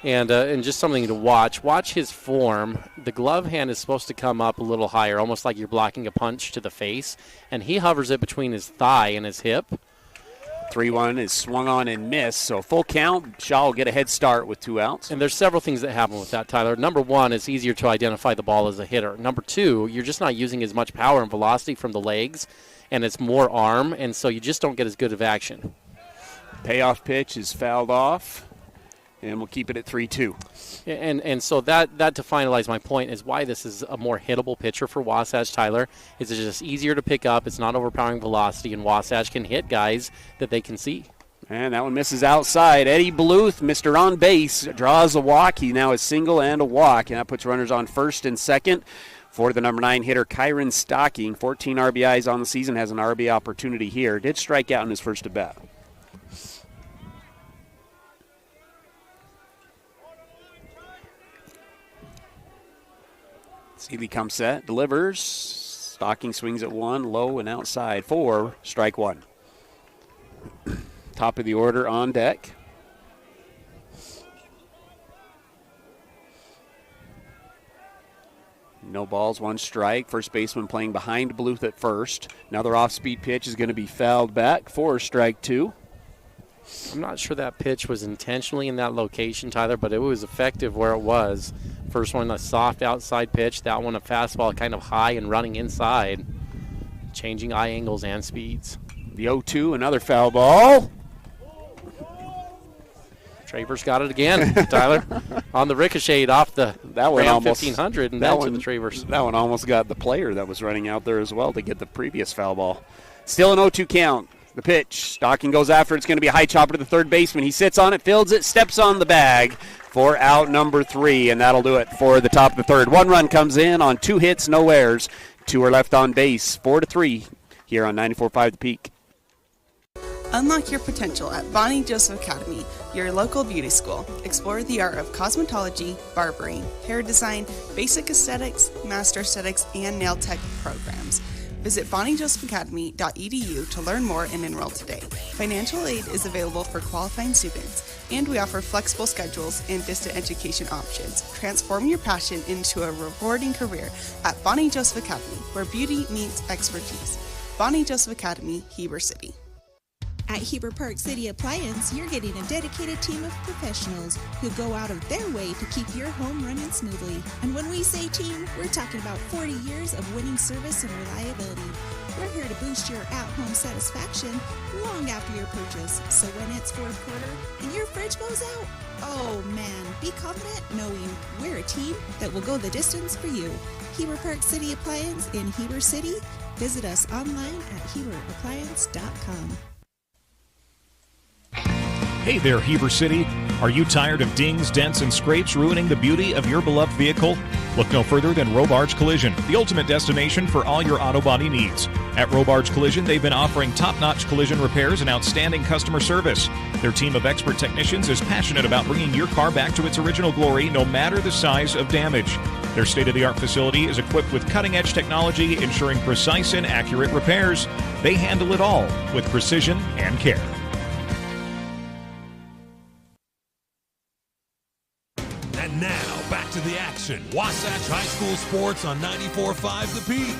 and just something to watch his form. The glove hand is supposed to come up a little higher, almost like you're blocking a punch to the face, and he hovers it between his thigh and his hip. 3-1 is swung on and missed, so full count. Shaw will get a head start with 2 outs. And there's several things that happen with that, Tyler. Number 1, it's easier to identify the ball as a hitter. Number 2, you're just not using as much power and velocity from the legs, and it's more arm, and so you just don't get as good of action. Payoff pitch is fouled off. And we'll keep it at 3-2. And so that to finalize my point is why this is a more hittable pitcher for Wasatch, Tyler. It's just easier to pick up. It's not overpowering velocity, and Wasatch can hit guys that they can see. And that one misses outside. Eddie Bluth, Mr. On Base, draws a walk. He now is single and a walk, and that puts runners on first and second for the number 9 hitter, Kyron Stocking. 14 RBIs on the season, has an RBI opportunity here. Did strike out in his first at-bat. Seeley comes set, delivers. Stocking swings at 1, low and outside for strike 1. top of the order on deck. No balls, 1 strike. First baseman playing behind Bluth at first. Another off-speed pitch is going to be fouled back for strike 2. I'm not sure that pitch was intentionally in that location, Tyler, but it was effective where it was. First one, a soft outside pitch. That one, a fastball kind of high and running inside. Changing eye angles and speeds. The 0-2, another foul ball. Travers got it again, Tyler, on the ricochet off the Ram almost 1500 and then to the Travers. That one almost got the player that was running out there as well to get the previous foul ball. Still an 0-2 count. The pitch. Stocking goes after. It's going to be a high chopper to the third baseman. He sits on it, fields it, steps on the bag for out number 3, and that'll do it for the top of the third. 1 run comes in on 2 hits, no errors. 2 are left on base. 4-3 here on 94.5 The Peak. Unlock your potential at Bonnie Joseph Academy, your local beauty school. Explore the art of cosmetology, barbering, hair design, basic aesthetics, master aesthetics, and nail tech programs. Visit bonniejosephacademy.edu to learn more and enroll today. Financial aid is available for qualifying students, and we offer flexible schedules and distant education options. Transform your passion into a rewarding career at Bonnie Joseph Academy, where beauty meets expertise. Bonnie Joseph Academy, Heber City. At Heber Park City Appliance, you're getting a dedicated team of professionals who go out of their way to keep your home running smoothly. And when we say team, we're talking about 40 years of winning service and reliability. We're here to boost your at-home satisfaction long after your purchase. So when it's fourth quarter and your fridge goes out, oh man, be confident knowing we're a team that will go the distance for you. Heber Park City Appliance in Heber City. Visit us online at heberappliance.com. Hey there, Heber City. Are you tired of dings, dents, and scrapes ruining the beauty of your beloved vehicle? Look no further than Robards Collision, the ultimate destination for all your auto body needs. At Robards Collision, they've been offering top-notch collision repairs and outstanding customer service. Their team of expert technicians is passionate about bringing your car back to its original glory, no matter the size of damage. Their state-of-the-art facility is equipped with cutting-edge technology, ensuring precise and accurate repairs. They handle it all with precision and care. And now, back to the action. Wasatch High School Sports on 94.5 The Peak.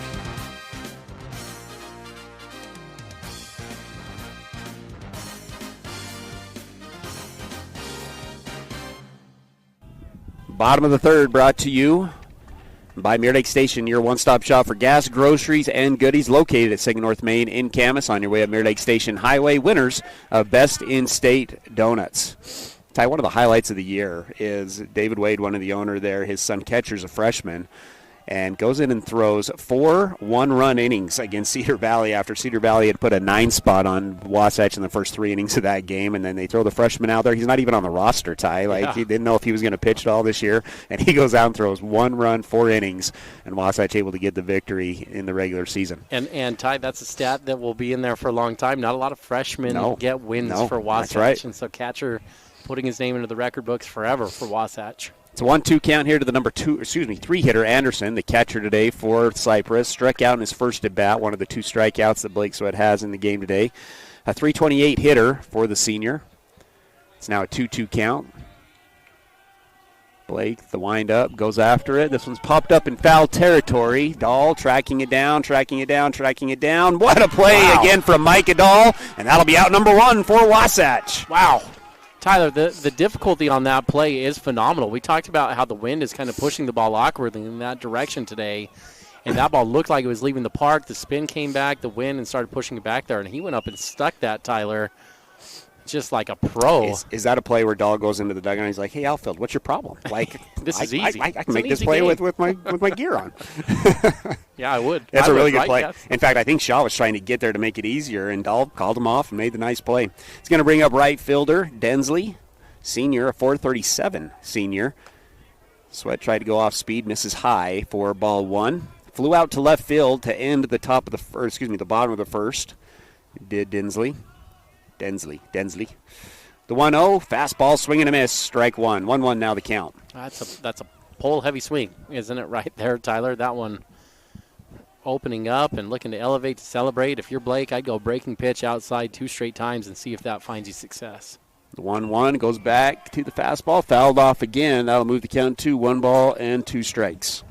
Bottom of the third brought to you by Mirror Lake Station, your one-stop shop for gas, groceries, and goodies, located at 2nd North Main in Camas on your way up Mirror Lake Station Highway. Winners of Best in-State Donuts. Ty, one of the highlights of the year is David Wade, one of the owner there. His son catcher's a freshman and goes in and throws 4 one-run innings against Cedar Valley after Cedar Valley had put a 9 spot on Wasatch in the first 3 innings of that game, and then they throw the freshman out there. He's not even on the roster, Ty. He didn't know if he was going to pitch at all this year, and he goes out and throws 1 run, 4 innings, and Wasatch able to get the victory in the regular season. And Ty, that's a stat that will be in there for a long time. Not a lot of freshmen get wins for Wasatch, that's right. And so catcher putting his name into the record books forever for Wasatch. It's a 1-2 count here to the 3 hitter, Anderson, the catcher today for Cyprus. Struck out in his first at bat, one of the 2 strikeouts that Blake Sweat has in the game today. A 328 hitter for the senior. It's now a 2-2 count. Blake, the windup, goes after it. This one's popped up in foul territory. Dahl tracking it down. What a play again from Micah Dahl, and that'll be out number 1 for Wasatch. Wow. Tyler, the difficulty on that play is phenomenal. We talked about how the wind is kind of pushing the ball awkwardly in that direction today, and that ball looked like it was leaving the park. The spin came back, the wind, and started pushing it back there, and he went up and stuck that, Tyler, just like a pro. Is that a play where Dahl goes into the dugout and he's like, hey, outfield, what's your problem? Like, this is easy. I can make this play with my gear on. Yeah, I would. That's a really good play. Yes. In fact, I think Shaw was trying to get there to make it easier, and Dahl called him off and made the nice play. He's going to bring up right fielder Densley, senior, a 437 senior. Sweat tried to go off speed, misses high for ball 1. Flew out to left field to end the bottom of the first. Did Densley. The 1-0, fastball, swing and a miss, strike 1. 1-1 now the count. That's a pole heavy swing, isn't it, right there, Tyler? That one opening up and looking to elevate to celebrate. If you're Blake, I'd go breaking pitch outside 2 straight times and see if that finds you success. The 1-1 goes back to the fastball, fouled off again. That'll move the count to 1 ball and 2 strikes.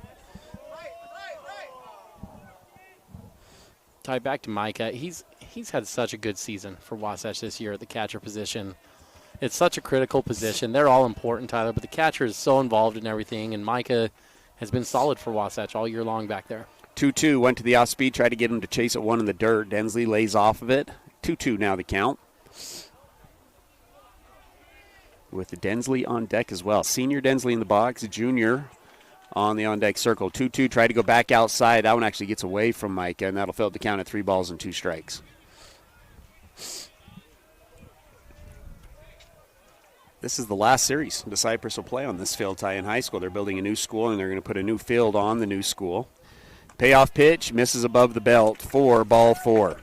Tie back to Micah. He's had such a good season for Wasatch this year at the catcher position. It's such a critical position. They're all important, Tyler, but the catcher is so involved in everything, and Micah has been solid for Wasatch all year long back there. 2-2, went to the off speed, tried to get him to chase at one in the dirt. Densley lays off of it. 2-2 now the count. With the Densley on deck as well. Senior Densley in the box, junior on the on-deck circle. 2-2, try to go back outside. That one actually gets away from Micah, and that'll fill up the count at 3 balls and 2 strikes. This is the last series the Cyprus will play on this field, Ty in high school. They're building a new school, and they're going to put a new field on the new school. Payoff pitch, misses above the belt for ball 4.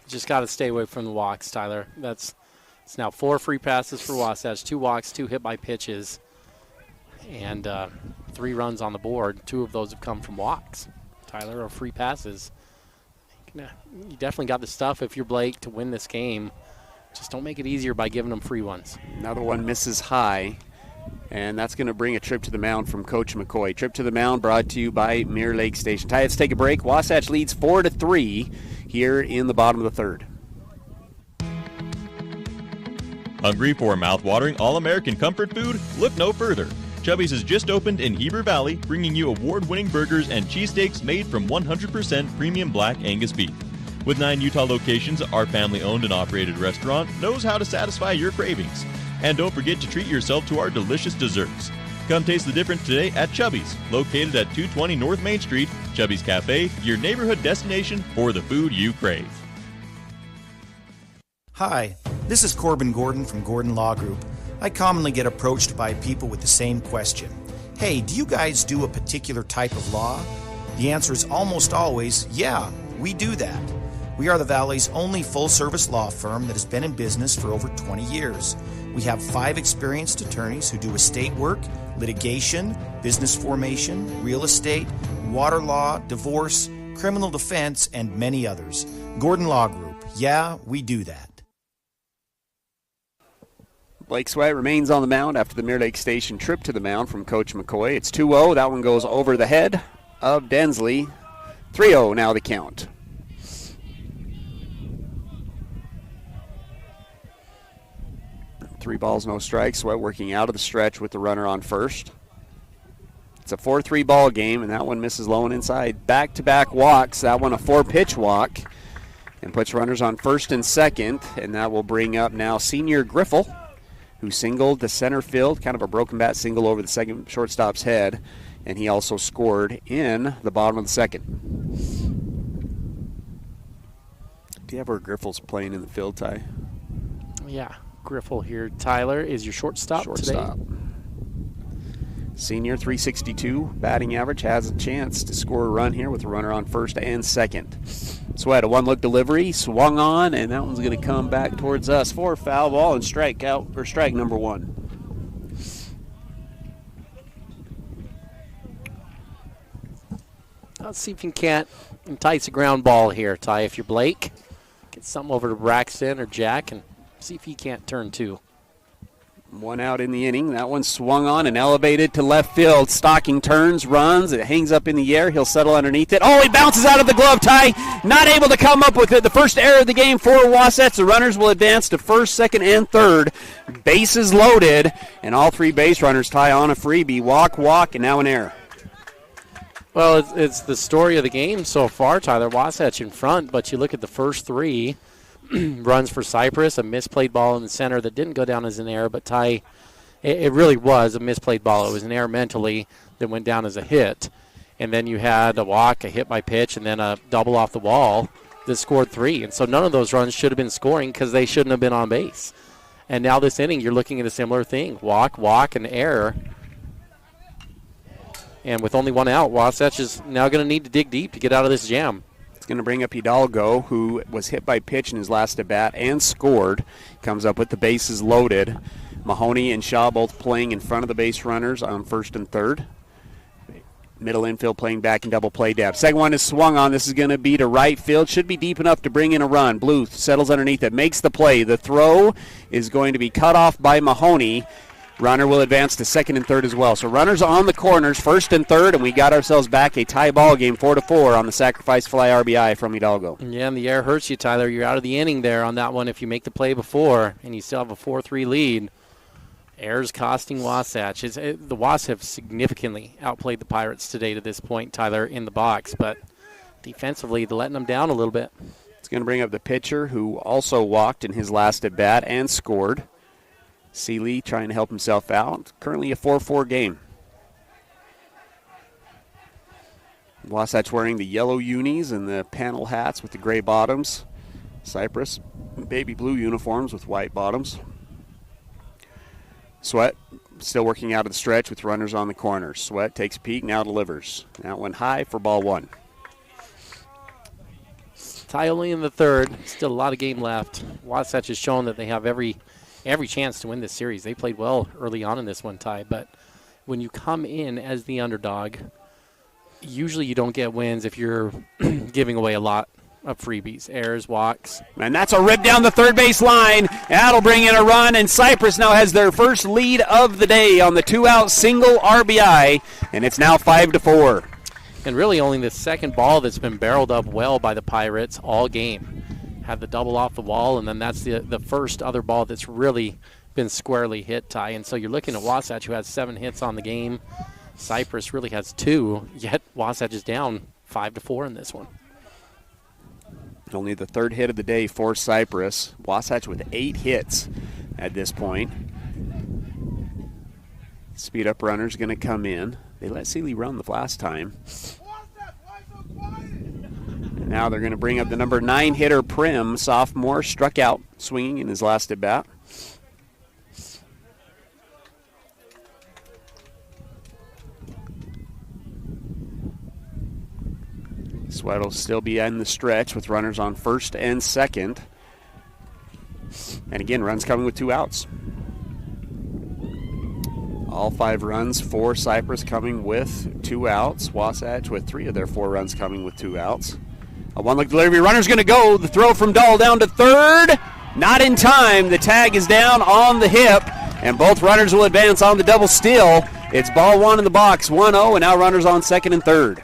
Just got to stay away from the walks, Tyler. It's now 4 free passes for Wasatch, 2 walks, 2 hit by pitches, and 3 runs on the board. 2 of those have come from walks, Tyler, or free passes. You definitely got the stuff if you're Blake to win this game. Just don't make it easier by giving them free ones. Another one misses high, and that's going to bring a trip to the mound from Coach McCoy. Trip to the mound brought to you by Mirror Lake Station. Ty, let's take a break. Wasatch leads 4-3 here in the bottom of the 3rd. Hungry for mouth-watering all-American comfort food? Look no further. Chubby's has just opened in Heber Valley, bringing you award-winning burgers and cheesesteaks made from 100% premium black Angus beef. With 9 Utah locations, our family-owned and operated restaurant knows how to satisfy your cravings. And don't forget to treat yourself to our delicious desserts. Come taste the difference today at Chubby's, located at 220 North Main Street. Chubby's Cafe, your neighborhood destination for the food you crave. Hi, this is Corbin Gordon from Gordon Law Group. I commonly get approached by people with the same question. Hey, do you guys do a particular type of law? The answer is almost always, yeah, we do that. We are the Valley's only full-service law firm that has been in business for over 20 years. We have 5 experienced attorneys who do estate work, litigation, business formation, real estate, water law, divorce, criminal defense, and many others. Gordon Law Group, yeah, we do that. Blake Sweat remains on the mound after the Mirror Lake Station trip to the mound from Coach McCoy. It's 2-0. That one goes over the head of Densley. 3-0 now the count. Three balls, no strikes. Sweat working out of the stretch with the runner on first. It's a 4-3 ball game, and that one misses low and inside. Back-to-back walks. That one a 4-pitch walk, and puts runners on first and second, and that will bring up now senior Griffel, who singled to center field, kind of a broken bat single over the second shortstop's head, and he also scored in the bottom of the second. Do you have where Griffel's playing in the field, Ty? Yeah, Griffel here. Tyler is your shortstop today. Senior, 362 batting average, has a chance to score a run here with a runner on first and second. Sweat, a one-look delivery, swung on, and that one's going to come back towards us for a foul ball and strike number 1. Let's see if you can't entice a ground ball here, Ty. If you're Blake, get something over to Braxton or Jack and see if he can't turn 2. One out in the inning. That one swung on and elevated to left field. Stocking turns, runs. It hangs up in the air. He'll settle underneath it. Oh, he bounces out of the glove, Ty. Not able to come up with it. The first error of the game for Wasatch. The runners will advance to first, second, and third. Bases loaded, and all 3 base runners, Ty, on a freebie. Walk, and now an error. Well, it's the story of the game so far, Tyler. Wasatch in front, but you look at the first 3. Runs for Cyprus, a misplayed ball in the center that didn't go down as an error, but Ty, it really was a misplayed ball. It was an error mentally that went down as a hit. And then you had a walk, a hit by pitch, and then a double off the wall that scored 3. And so none of those runs should have been scoring because they shouldn't have been on base. And now this inning, you're looking at a similar thing. Walk, and error. And with only 1 out, Wasatch is now going to need to dig deep to get out of this jam. Going to bring up Hidalgo, who was hit by pitch in his last at bat and scored. Comes up with the bases loaded. Mahoney and Shaw both playing in front of the base runners on first and third. Middle infield playing back in double play depth. Second one is swung on. This is going to be to right field. Should be deep enough to bring in a run. Bluth settles underneath it, makes the play. The throw is going to be cut off by Mahoney. Runner will advance to second and third as well. So runners on the corners, first and third, and we got ourselves back a tie ball game, 4-4 on the sacrifice fly RBI from Hidalgo. Yeah, and the air hurts you, Tyler. You're out of the inning there on that one if you make the play before, and you still have a 4-3 lead. Air's costing Wasatch. The Wasps have significantly outplayed the Pirates today to this point, Tyler, in the box, but defensively they're letting them down a little bit. It's going to bring up the pitcher who also walked in his last at bat and scored. Seeley trying to help himself out. Currently a 4-4 game. Wasatch wearing the yellow unis and the panel hats with the gray bottoms. Cyprus, baby blue uniforms with white bottoms. Sweat still working out of the stretch with runners on the corners. Sweat takes a peek, now delivers. That went high for ball one. Tie only in the third. Still a lot of game left. Wasatch has shown that they have every chance to win this series. They played well early on in this one, Ty, but when you come in as the underdog, usually you don't get wins if you're giving away a lot of freebies, errors, walks. And that's a rip down the third base line. That'll bring in a run, and Cyprus now has their first lead of the day on the 2-out single RBI, and it's now 5-4. And really only the second ball that's been barreled up well by the Pirates all game. Had the double off the wall, and then that's the first other ball that's really been squarely hit, Ty. And so you're looking at Wasatch, who has 7 hits on the game. Cyprus really has 2, yet Wasatch is down 5-4 in this one. Only the third hit of the day for Cyprus. Wasatch with 8 hits at this point. Speed up runner's going to come in. They let Seeley run the last time. And now they're going to bring up the number 9 hitter, Prim, sophomore, struck out swinging in his last at bat. Sweat will still be in the stretch with runners on first and second. And again, runs coming with 2 outs. All 5 runs for Cyprus coming with 2 outs. Wasatch with 3 of their 4 runs coming with 2 outs. A one-look delivery. Runner's going to go. The throw from Dahl down to third. Not in time. The tag is down on the hip, and both runners will advance on the double steal. It's ball 1 in the box, 1-0, and now runners on second and third.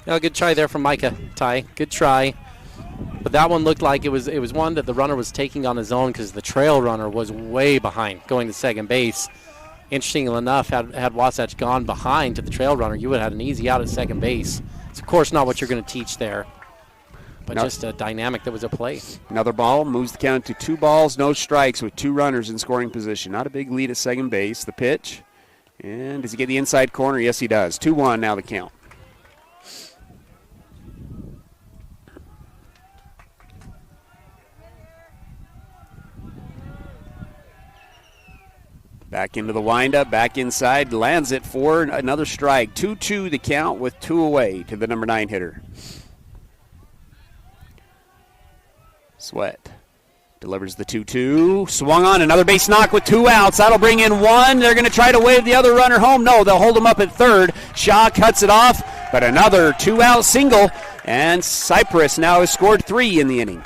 Yeah, good try there from Micah, Ty. Good try. But that one looked like it was one that the runner was taking on his own because the trail runner was way behind going to second base. Interestingly enough, had Wasatch gone behind to the trail runner, you would have had an easy out at second base. It's, of course, not what you're going to teach there, but just a dynamic that was at play. Another ball moves the count to 2 balls, no strikes with 2 runners in scoring position. Not a big lead at second base. The pitch. And does he get the inside corner? Yes, he does. 2-1 now the count. Back into the windup, back inside, lands it for another strike. 2-2 the count with 2 away to the number 9 hitter. Sweat delivers the 2-2. Swung on, another base knock with 2 outs. That'll bring in 1. They're going to try to wave the other runner home. No, they'll hold him up at third. Shaw cuts it off, but another 2-out single. And Cyprus now has scored 3 in the inning.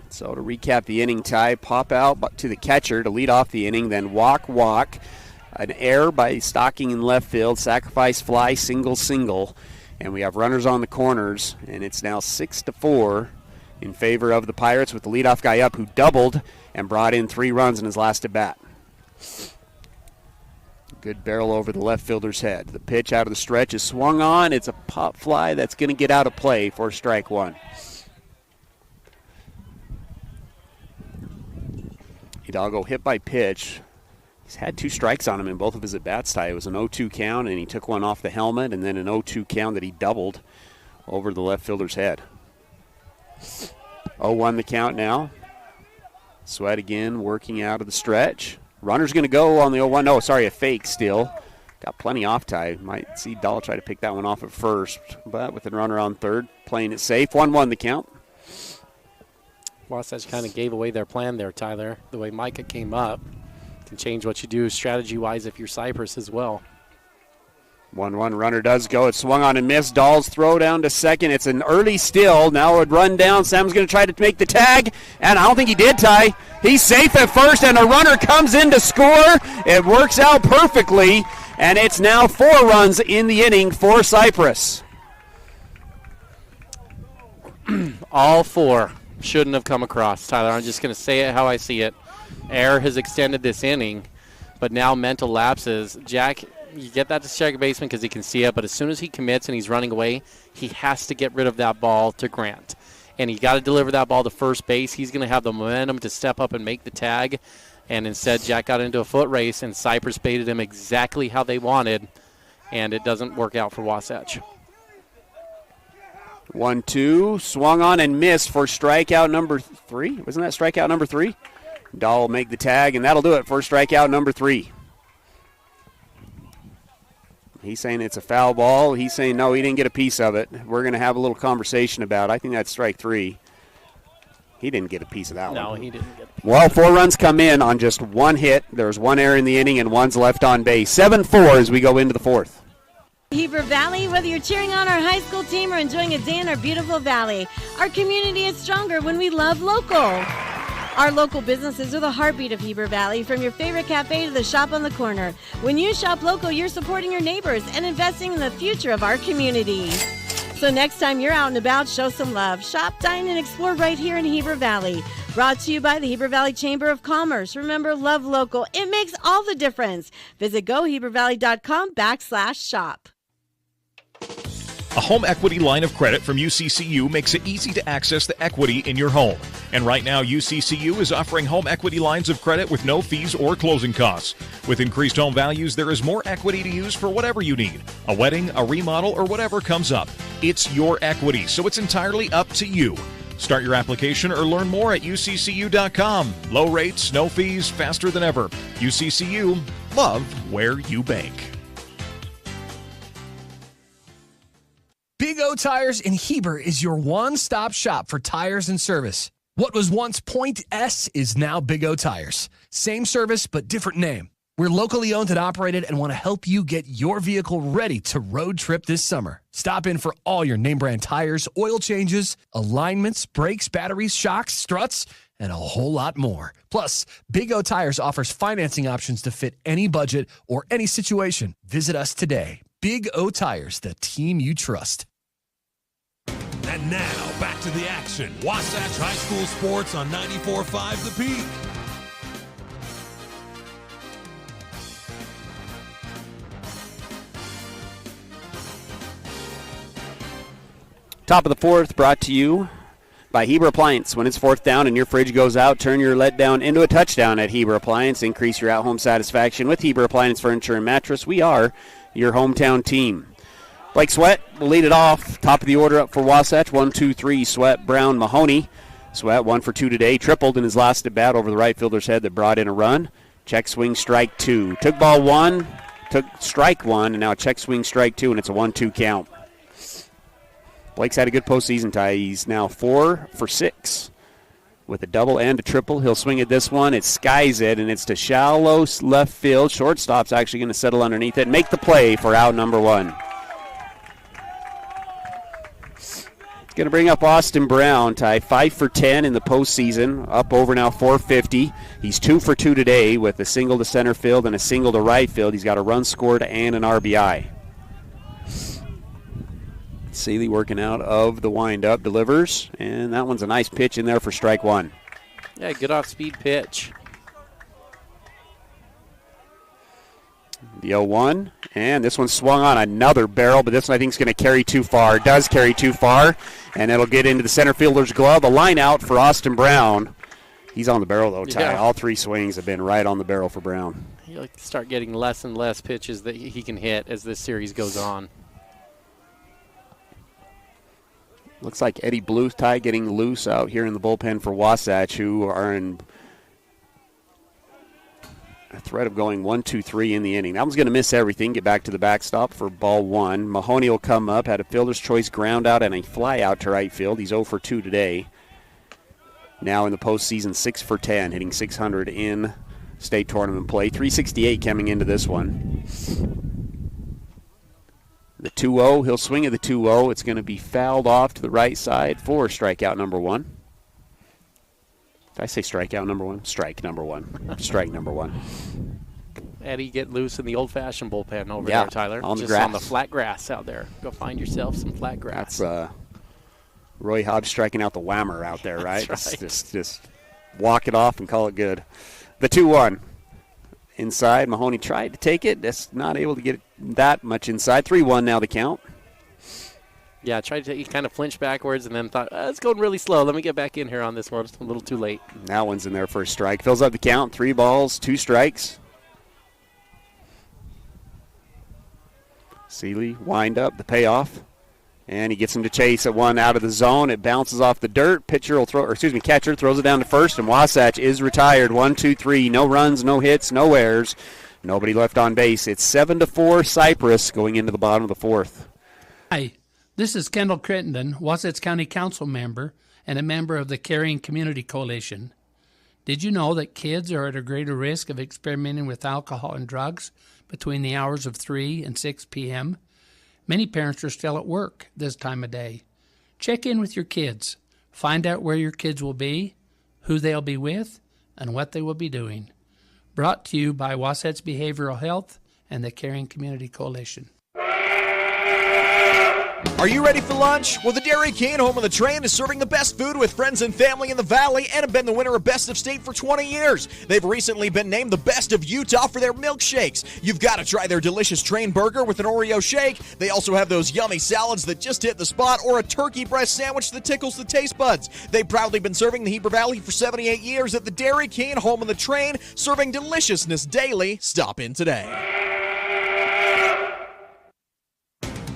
So to recap the inning, Ty, pop out to the catcher to lead off the inning, then walk, an error by Stocking in left field, sacrifice fly, single, and we have runners on the corners, and it's now 6-4 in favor of the Pirates with the leadoff guy up who doubled and brought in 3 runs in his last at bat. Good barrel over the left fielder's head. The pitch out of the stretch is swung on. It's a pop fly that's going to get out of play for strike 1. Hidalgo hit by pitch. He's had 2 strikes on him in both of his at-bats, Ty. It was an 0-2 count, and he took one off the helmet, and then an 0-2 count that he doubled over the left fielder's head. 0-1 the count now. Sweat again working out of the stretch. Runner's going to go on the 0-1. No, sorry, a fake still. Got plenty off, Ty. Might see Dahl try to pick that one off at first, but with the runner on third, playing it safe. 1-1 the count. Wasatch kind of gave away their plan there, Tyler. The way Micah came up can change what you do strategy-wise if you're Cyprus as well. 1-1 runner does go. It swung on and missed. Dahl's throw down to second. It's an early steal. Now it run down. Sam's going to try to make the tag, and I don't think he did, Ty. He's safe at first, and a runner comes in to score. It works out perfectly, and it's now 4 runs in the inning for Cyprus. All 4 shouldn't have come across, Tyler. I'm just going to say it how I see it. Air has extended this inning, but now mental lapses. Jack, you get that to second baseman because he can see it, but as soon as he commits and he's running away, he has to get rid of that ball to Grant. And he got to deliver that ball to first base. He's going to have the momentum to step up and make the tag. And instead, Jack got into a foot race, and Cyprus baited him exactly how they wanted, and it doesn't work out for Wasatch. 1-2, swung on and missed for strikeout number 3. Wasn't that strikeout number 3? Dahl will make the tag, and that'll do it for strikeout number 3. He's saying it's a foul ball. He's saying, no, he didn't get a piece of it. We're going to have a little conversation about it. I think that's strike 3. He didn't get a piece of that one. No, he didn't get a piece. Well, 4 runs come in on just 1 hit. There's 1 error in the inning, and 1's left on base. 7-4 as we go into the 4th. Heber Valley, whether you're cheering on our high school team or enjoying a day in our beautiful valley, our community is stronger when we love local. Our local businesses are the heartbeat of Heber Valley, from your favorite cafe to the shop on the corner. When you shop local, you're supporting your neighbors and investing in the future of our community. So next time you're out and about, show some love. Shop, dine, and explore right here in Heber Valley. Brought to you by the Heber Valley Chamber of Commerce. Remember, love local. It makes all the difference. Visit gohebervalley.com/shop. A home equity line of credit from UCCU makes it easy to access the equity in your home. And right now, UCCU is offering home equity lines of credit with no fees or closing costs. With increased home values, there is more equity to use for whatever you need. A wedding, a remodel, or whatever comes up. It's your equity, so it's entirely up to you. Start your application or learn more at uccu.com. Low rates, no fees, faster than ever. UCCU, love where you bank. Big O Tires in Heber is your one-stop shop for tires and service. What was once Point S is now Big O Tires. Same service, but different name. We're locally owned and operated and want to help you get your vehicle ready to road trip this summer. Stop in for all your name brand tires, oil changes, alignments, brakes, batteries, shocks, struts, and a whole lot more. Plus, Big O Tires offers financing options to fit any budget or any situation. Visit us today. Big O Tires, the team you trust. And now, back to the action. Wasatch High School Sports on 94.5 The Peak. Top of the 4th, brought to you by Heber Appliance. When it's 4th down and your fridge goes out, turn your letdown into a touchdown at Heber Appliance. Increase your at-home satisfaction with Heber Appliance Furniture and Mattress. We are your hometown team. Blake Sweat will lead it off. Top of the order up for Wasatch. 1, 2, 3, Sweat, Brown, Mahoney. Sweat 1 for 2 today. Tripled in his last at bat over the right fielder's head that brought in a run. Check swing strike 2. Took ball 1, took strike 1, and now check swing strike 2, and it's a 1-2 count. Blake's had a good postseason, Ty. He's now 4 for 6 with a double and a triple. He'll swing at this one. It skies it, and it's to shallow left field. Shortstop's actually going to settle underneath it and make the play for out number 1. Going to bring up Austin Brown, Ty, 5 for 10 in the postseason, up over now 450. He's 2 for 2 today with a single to center field and a single to right field. He's got a run scored and an RBI. Seeley working out of the windup, delivers, and that one's a nice pitch in there for strike 1. Yeah, good off-speed pitch. The 0-1, and this one swung on another barrel, but this one I think is going to carry too far. It does carry too far, and it'll get into the center fielder's glove. A line out for Austin Brown. He's on the barrel, though, Ty. Yeah. All 3 swings have been right on the barrel for Brown. He'll start getting less and less pitches that he can hit as this series goes on. Looks like Eddie Bluth, Ty, getting loose out here in the bullpen for Wasatch, who are in a threat of going 1-2-3 in the inning. That one's going to miss everything, get back to the backstop for ball one. Mahoney will come up, had a fielder's choice ground out and a fly out to right field. He's 0 for 2 today. Now in the postseason, 6 for 10, hitting 600 in state tournament play. 368 coming into this one. The 2-0, he'll swing at the 2-0. It's going to be fouled off to the right side for strikeout number one. Did I say strikeout number one? Strike number one. Strike number one. Eddie, get loose in the old-fashioned bullpen over there, Tyler. On the Just grass. on the flat grass out there. Go find yourself some flat grass. That's Roy Hobbs striking out the whammer out there, right? That's right. Just walk it off and call it good. The 2-1. Inside, Mahoney tried to take it. That's not able to get it that much inside. 3-1 now the count. Yeah, tried to kind of flinch backwards and then thought, it's going really slow. Let me get back in here on this one. It's a little too late. That one's in there for a strike. Fills up the count. 3 balls, 2 strikes. Seeley wind up the payoff. And he gets him to chase at one out of the zone. It bounces off the dirt. Catcher throws it down to first, and Wasatch is retired. 1-2-3. No runs, no hits, no errors. Nobody left on base. It's 7-4 Cyprus going into the bottom of the fourth. Hi, this is Kendall Crittenden, Wasatch County Council member and a member of the Caring Community Coalition. Did you know that kids are at a greater risk of experimenting with alcohol and drugs between the hours of 3 and 6 p.m.? Many parents are still at work this time of day. Check in with your kids. Find out where your kids will be, who they'll be with, and what they will be doing. Brought to you by Wasatch Behavioral Health and the Caring Community Coalition. Are you ready for lunch? Well, the Dairy King, home of the train, is serving the best food with friends and family in the Valley and have been the winner of Best of State for 20 years. They've recently been named the best of Utah for their milkshakes. You've got to try their delicious train burger with an Oreo shake. They also have those yummy salads that just hit the spot or a turkey breast sandwich that tickles the taste buds. They've proudly been serving the Heber Valley for 78 years at the Dairy King, home of the train, serving deliciousness daily. Stop in today.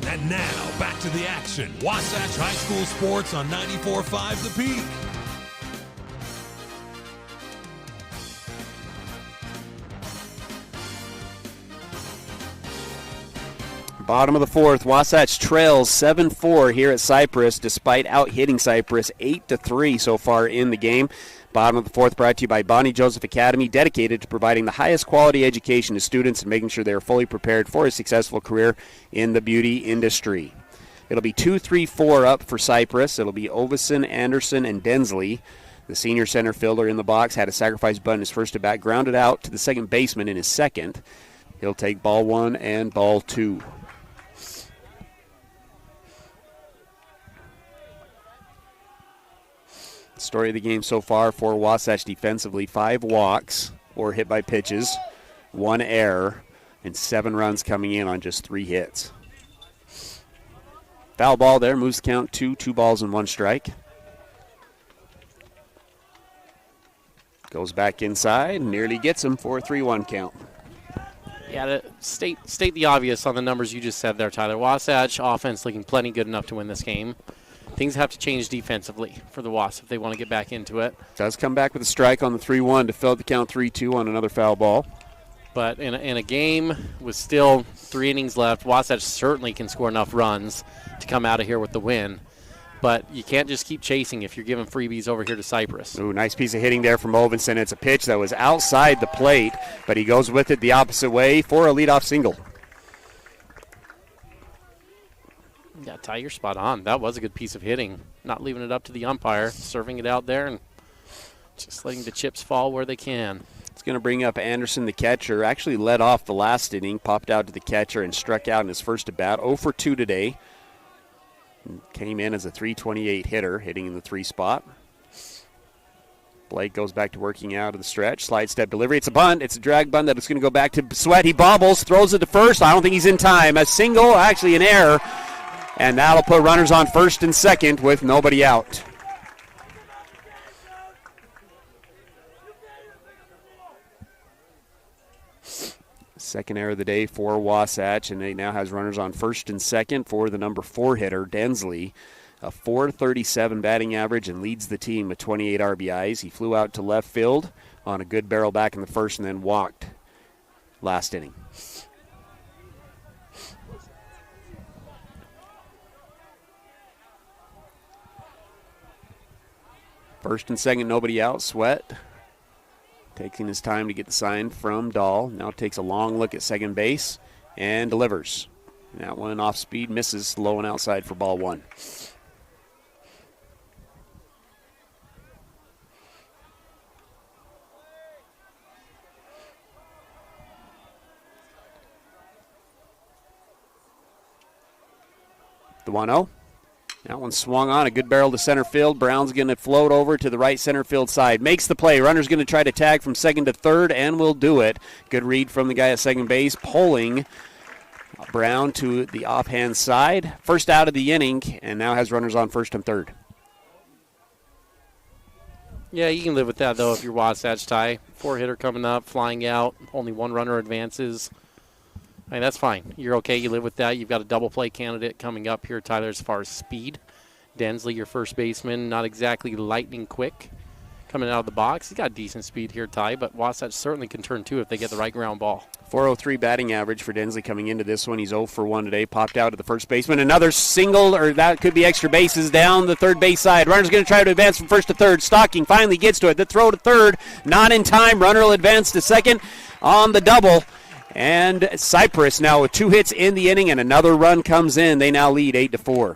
And now, back to the action. Wasatch High School Sports on 94.5 The Peak. Bottom of the fourth, Wasatch trails 7-4 here at Cyprus, despite out-hitting Cyprus 8-3 so far in the game. Bottom of the fourth brought to you by Bonnie Joseph Academy, dedicated to providing the highest quality education to students and making sure they are fully prepared for a successful career in the beauty industry. It'll be 2-3-4 up for Cyprus. It'll be Ovison, Anderson, and Densley. The senior center fielder in the box had a sacrifice bunt in his first at bat, grounded out to the second baseman in his second. He'll take ball one and ball two. Story of the game so far for Wasatch defensively: 5 walks or hit by pitches, 1 error, and 7 runs coming in on just 3 hits. Foul ball there, moves the count to 2 balls and 1 strike. Goes back inside, nearly gets him for a 3-1 count. Yeah, to state the obvious on the numbers you just said there, Tyler. Wasatch offense looking plenty good enough to win this game. Things have to change defensively for the Wasps if they want to get back into it. Does come back with a strike on the 3-1 to fill the count 3-2 on another foul ball. But in a game with still 3 innings left, Wasatch certainly can score enough runs to come out of here with the win. But you can't just keep chasing if you're giving freebies over here to Cyprus. Ooh, nice piece of hitting there from Ovinson. It's a pitch that was outside the plate, but he goes with it the opposite way for a leadoff single. Yeah, Ty, you're spot on. That was a good piece of hitting. Not leaving it up to the umpire, serving it out there and just letting the chips fall where they can. It's going to bring up Anderson, the catcher. Actually led off the last inning, popped out to the catcher and struck out in his first at bat. 0 for 2 today. Came in as a .328 hitter, hitting in the 3 spot. Blake goes back to working out of the stretch. Slide step delivery. It's a bunt. It's a drag bunt that is going to go back to Sweat. He bobbles, throws it to first. I don't think he's in time. A single, actually an error. And that'll put runners on first and second with nobody out. Second error of the day for Wasatch, and they now has runners on first and second for the number 4 hitter, Densley. A .437 batting average and leads the team with 28 RBIs. He flew out to left field on a good barrel back in the first and then walked last inning. First and second, nobody out. Sweat taking his time to get the sign from Dahl. Now takes a long look at second base and delivers. That one off speed, misses, low and outside for ball one. The 1-0. That one swung on, a good barrel to center field. Brown's going to float over to the right center field side. Makes the play. Runner's going to try to tag from second to third, and will do it. Good read from the guy at second base, pulling Brown to the offhand side. First out of the inning, and now has runners on first and third. Yeah, you can live with that, though, if you're Wasatch, Ty. 4-hitter coming up, flying out, only one runner advances. I mean, that's fine. You're okay. You live with that. You've got a double play candidate coming up here, Tyler, as far as speed. Densley, your first baseman, not exactly lightning quick coming out of the box. He's got decent speed here, Ty, but Wasatch certainly can turn two if they get the right ground ball. 403 batting average for Densley coming into this one. He's 0 for 1 today. Popped out to the first baseman. Another single, or that could be extra bases down the third base side. Runner's going to try to advance from first to third. Stocking finally gets to it. The throw to third, not in time. Runner will advance to second on the double. And Cyprus now with 2 hits in the inning, and another run comes in. They now lead 8-4.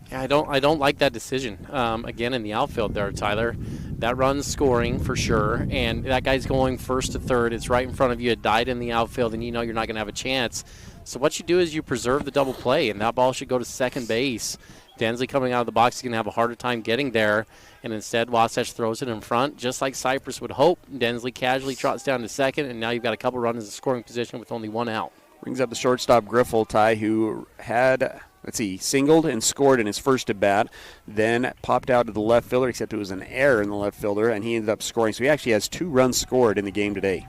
Yeah, I don't like that decision. Again, in the outfield there, Tyler. That run's scoring for sure, and that guy's going first to third. It's right in front of you. It died in the outfield, and you know you're not going to have a chance. So what you do is you preserve the double play, and that ball should go to second base. Densley coming out of the box is going to have a harder time getting there, and instead Wasatch throws it in front, just like Cyprus would hope. Densley casually trots down to second, and now you've got a couple runners in scoring position with only one out. Brings up the shortstop Griffel, Ty, who had, singled and scored in his first at-bat, then popped out to the left fielder, except it was an error in the left fielder, and he ended up scoring. So he actually has 2 runs scored in the game today.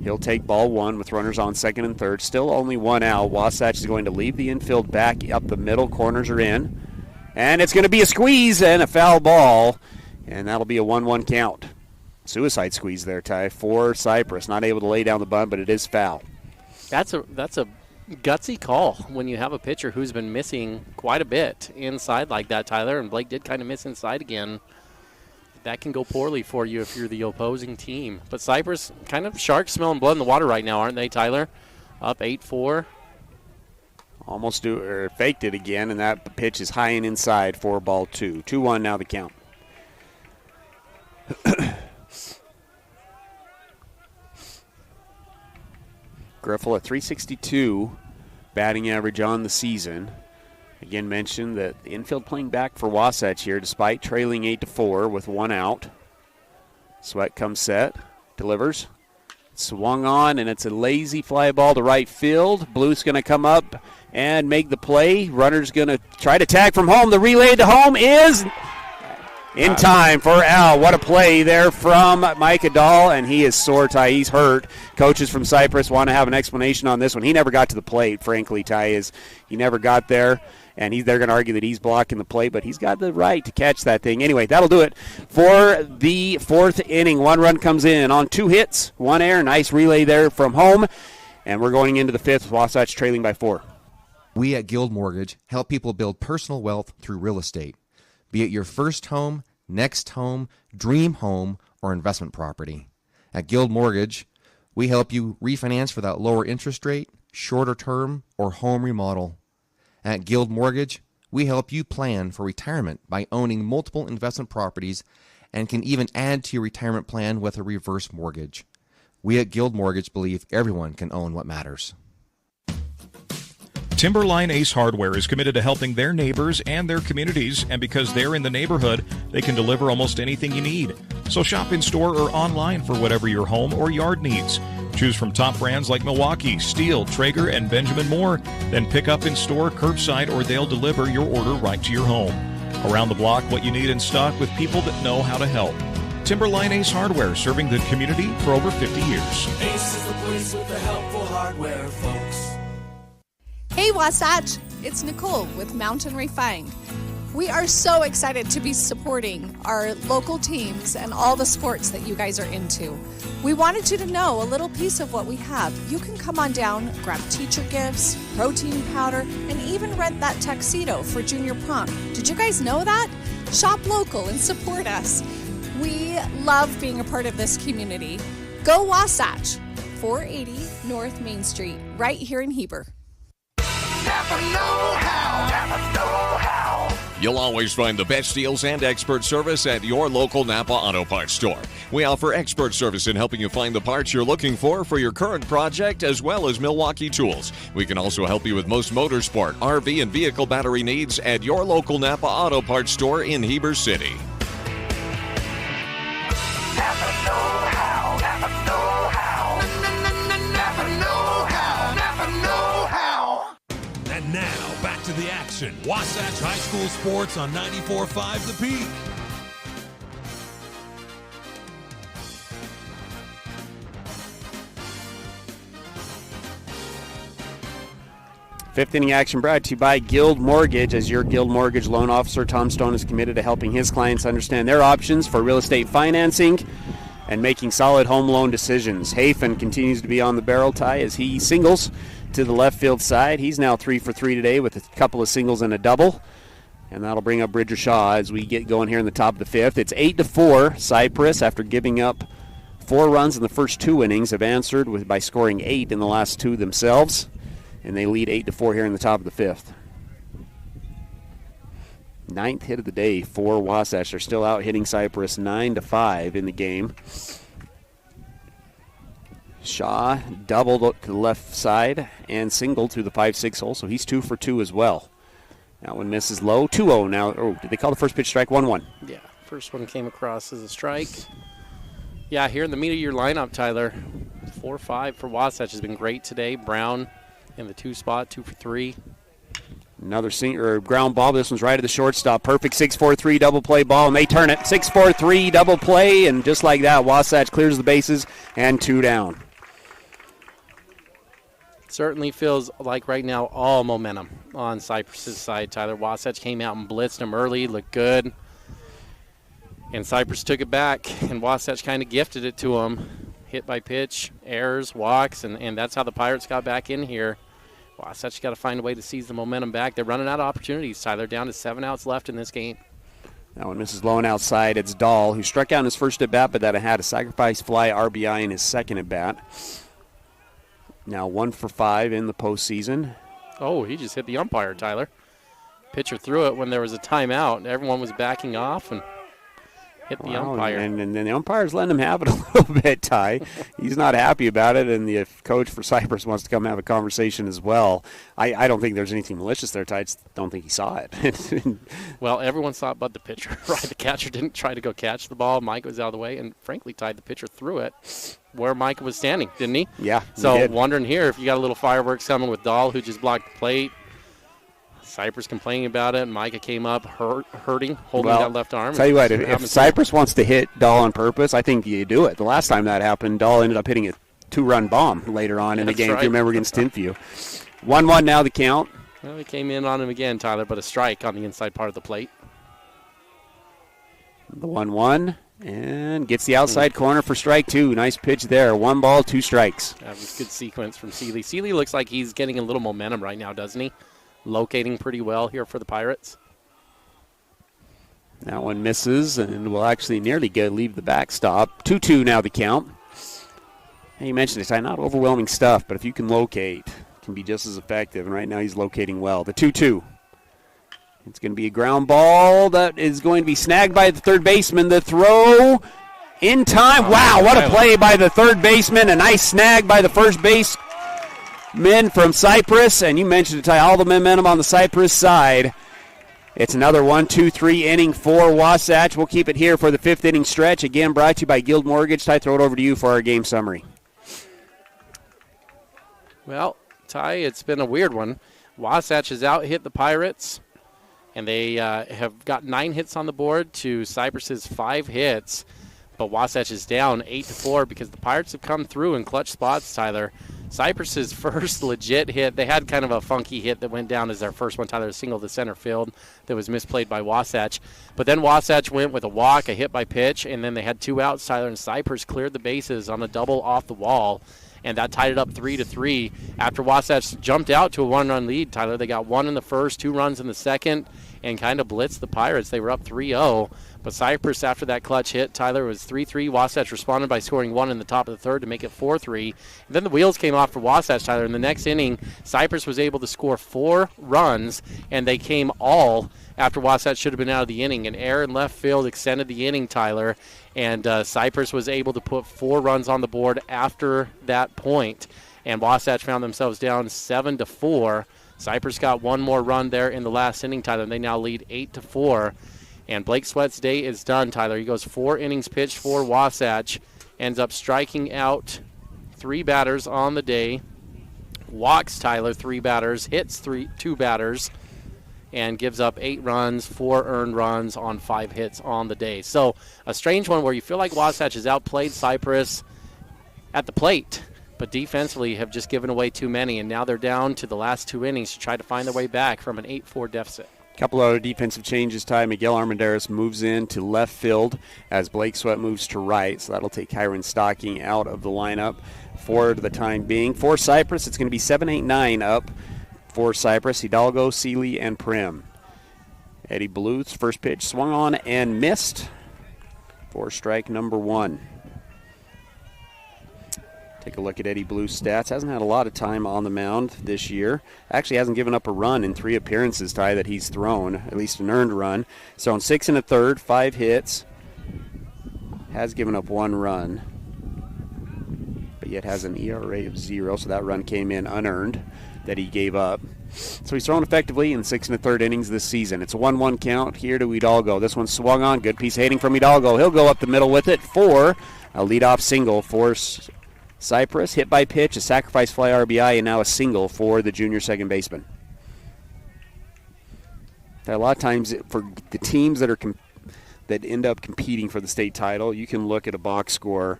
He'll take ball one with runners on second and third. Still only 1 out. Wasatch is going to leave the infield back up the middle. Corners are in. And it's going to be a squeeze and a foul ball. And that'll be a 1-1 count. Suicide squeeze there, Ty, for Cyprus. Not able to lay down the bunt, but it is foul. That's a gutsy call when you have a pitcher who's been missing quite a bit inside like that, Tyler. And Blake did kind of miss inside again. That can go poorly for you if you're the opposing team. But Cyprus, kind of sharks smelling blood in the water right now, aren't they, Tyler? Up 8-4. Almost faked it again, and that pitch is high and inside for ball 2. 2-1 now the count. Griffel at .362 batting average on the season. Again, mentioned that the infield playing back for Wasatch here despite trailing 8-4 with 1 out. Sweat comes set, delivers. Swung on, and it's a lazy fly ball to right field. Bluth's going to come up and make the play. Runner's going to try to tag from home. The relay to home is in time for Al. What a play there from Micah Dahl, and he is sore, Ty. He's hurt. Coaches from Cyprus want to have an explanation on this one. He never got to the plate, frankly, Ty. He never got there. And they're going to argue that he's blocking the play, but he's got the right to catch that thing. Anyway, that'll do it for the 4th inning. 1 run comes in on 2 hits, 1 error. Nice relay there from home. And we're going into the 5th, Wasatch trailing by 4. We at Guild Mortgage help people build personal wealth through real estate, be it your first home, next home, dream home, or investment property. At Guild Mortgage, we help you refinance for that lower interest rate, shorter term, or home remodel. At Guild Mortgage, we help you plan for retirement by owning multiple investment properties and can even add to your retirement plan with a reverse mortgage. We at Guild Mortgage believe everyone can own what matters. Timberline Ace Hardware is committed to helping their neighbors and their communities, and because they're in the neighborhood, they can deliver almost anything you need. So shop in store or online for whatever your home or yard needs. Choose from top brands like Milwaukee, Stihl, Traeger, and Benjamin Moore. Then pick up in store, curbside, or they'll deliver your order right to your home. Around the block, what you need in stock with people that know how to help. Timberline Ace Hardware, serving the community for over 50 years. Ace is the place with the helpful hardware, folks. Hey Wasatch, it's Nicole with Mountain Refined. We are so excited to be supporting our local teams and all the sports that you guys are into. We wanted you to know a little piece of what we have. You can come on down, grab teacher gifts, protein powder, and even rent that tuxedo for junior prom. Did you guys know that? Shop local and support us. We love being a part of this community. Go Wasatch, 480 North Main Street, right here in Heber. You'll always find the best deals and expert service at your local Napa Auto Parts store. We offer expert service in helping you find the parts you're looking for your current project, as well as Milwaukee tools. We can also help you with most motorsport, RV, and vehicle battery needs at your local Napa Auto Parts store in Heber City. And now, back to the action. Wasatch High School Sports on 94.5 The Peak. Fifth inning action brought to you by Guild Mortgage. As your Guild Mortgage loan officer, Tom Stone is committed to helping his clients understand their options for real estate financing and making solid home loan decisions. Hafen continues to be on the barrel tie as he singles to the left field side. He's now 3 for 3 today with a couple of singles and a double. And that'll bring up Bridger Shaw as we get going here in the top of the fifth. It's 8-4. Cyprus, after giving up 4 runs in the first 2 innings, have answered by scoring 8 in the last 2 themselves. And they lead 8-4 here in the top of the fifth. 9th hit of the day for Wasatch. They're still out hitting Cyprus 9-5 in the game. Shaw doubled to the left side and singled through the 5-6 hole, so he's 2 for 2 as well. That one misses low. 2-0 now. Oh, did they call the first pitch strike? 1-1. Yeah, first one came across as a strike. Yeah, here in the meat of your lineup, Tyler. 4-5 for Wasatch has been great today. Brown in the 2 spot, 2 for 3. Another ground ball. This one's right at the shortstop. Perfect 6-4-3 double play ball, and they turn it. 6-4-3 double play, and just like that, Wasatch clears the bases and 2 down. Certainly feels like right now all momentum on Cyprus's side, Tyler. Wasatch came out and blitzed them early, looked good. And Cyprus took it back, and Wasatch kind of gifted it to them. Hit by pitch, errors, walks, and that's how the Pirates got back in here. Wasatch got to find a way to seize the momentum back. They're running out of opportunities, Tyler. Down to 7 outs left in this game. That one misses low and outside. It's Dahl, who struck out in his first at-bat, but that had a sacrifice fly RBI in his second at-bat. Now 1 for 5 in the postseason. Oh, he just hit the umpire, Tyler. Pitcher threw it when there was a timeout. Everyone was backing off and hit the umpire. And the umpire's letting him have it a little bit, Ty. He's not happy about it, and the coach for Cyprus wants to come have a conversation as well. I don't think there's anything malicious there, Ty. I just don't think he saw it. Well, everyone saw it but the pitcher. Right, the catcher didn't try to go catch the ball. Mike was out of the way, and frankly, Ty, the pitcher threw it where Mike was standing, didn't he? Yeah, so wondering here if you got a little fireworks coming with Dahl, who just blocked the plate. Cyprus complaining about it. Micah came up holding that left arm. Tell you what, if Cyprus wants to hit Dahl on purpose, I think you do it. The last time that happened, Dahl ended up hitting a 2-run bomb later on in the game, if you remember, against Tintview. 1-1 now the count. Well, he came in on him again, Tyler, but a strike on the inside part of the plate. The 1-1, and gets the outside corner for strike 2. Nice pitch there. 1 ball, 2 strikes. That was a good sequence from Seeley. Seeley looks like he's getting a little momentum right now, doesn't he? Locating pretty well here for the Pirates. That one misses and will actually nearly leave the backstop. 2-2 now the count. And you mentioned it, not overwhelming stuff, but if you can locate, it can be just as effective. And right now he's locating well. The 2-2. It's going to be a ground ball that is going to be snagged by the third baseman. The throw in time. Wow, what a play by the third baseman. A nice snag by the first base. Men from Cyprus, and you mentioned it, Ty, all the momentum on the Cyprus side. It's another 1-2-3 inning for Wasatch. We'll keep it here for the 5th inning stretch. Again, brought to you by Guild Mortgage. Ty, throw it over to you for our game summary. Well, Ty, it's been a weird one. Wasatch has out-hit the Pirates, and they have got 9 hits on the board to Cyprus's 5 hits. But Wasatch is down 8-4 because the Pirates have come through in clutch spots, Tyler. Cyprus's first legit hit, they had kind of a funky hit that went down as their first one, Tyler, a single to center field that was misplayed by Wasatch. But then Wasatch went with a walk, a hit by pitch, and then they had 2 outs, Tyler, and Cyprus cleared the bases on a double off the wall, and that tied it up 3-3. After Wasatch jumped out to a 1-run lead, Tyler, they got 1 in the first, 2 runs in the second, and kind of blitzed the Pirates. They were up 3-0. But Cyprus, after that clutch hit, Tyler, was 3-3. Wasatch responded by scoring 1 in the top of the third to make it 4-3. And then the wheels came off for Wasatch, Tyler. In the next inning, Cyprus was able to score 4 runs, and they came all after Wasatch should have been out of the inning. An error in left field extended the inning, Tyler, and Cyprus was able to put 4 runs on the board after that point. And Wasatch found themselves down 7-4. Cyprus got 1 more run there in the last inning, Tyler, and they now lead 8-4. And Blake Sweat's day is done, Tyler. He goes 4 innings pitched for Wasatch, ends up striking out 3 batters on the day, walks, Tyler, 3 batters, hits 2 batters, and gives up 8 runs, 4 earned runs on 5 hits on the day. So a strange one where you feel like Wasatch has outplayed Cyprus at the plate, but defensively have just given away too many, and now they're down to the last 2 innings to try to find their way back from an 8-4 deficit. Couple other defensive changes. Miguel Armendariz moves in to left field as Blake Sweat moves to right, so that'll take Kyron Stocking out of the lineup for the time being. For Cyprus, it's going to be 7-8-9 up for Cyprus. Hidalgo, Seeley, and Prim. Eddie Bluth's first pitch swung on and missed for strike number 1. Take a look at Eddie Bluth's stats. Hasn't had a lot of time on the mound this year. Actually hasn't given up a run in 3 appearances, Ty, that he's thrown, at least an earned run. So in 6 1/3, 5 hits. Has given up 1 run, but yet has an ERA of 0, so that run came in unearned that he gave up. So he's thrown effectively in 6 1/3 innings this season. It's a 1-1 count here to Hidalgo. This one swung on. Good piece of hitting from Hidalgo. He'll go up the middle with it for a leadoff single for Cyprus. Hit by pitch, a sacrifice fly RBI, and now a single for the junior second baseman. A lot of times for the teams that end up competing for the state title, you can look at a box score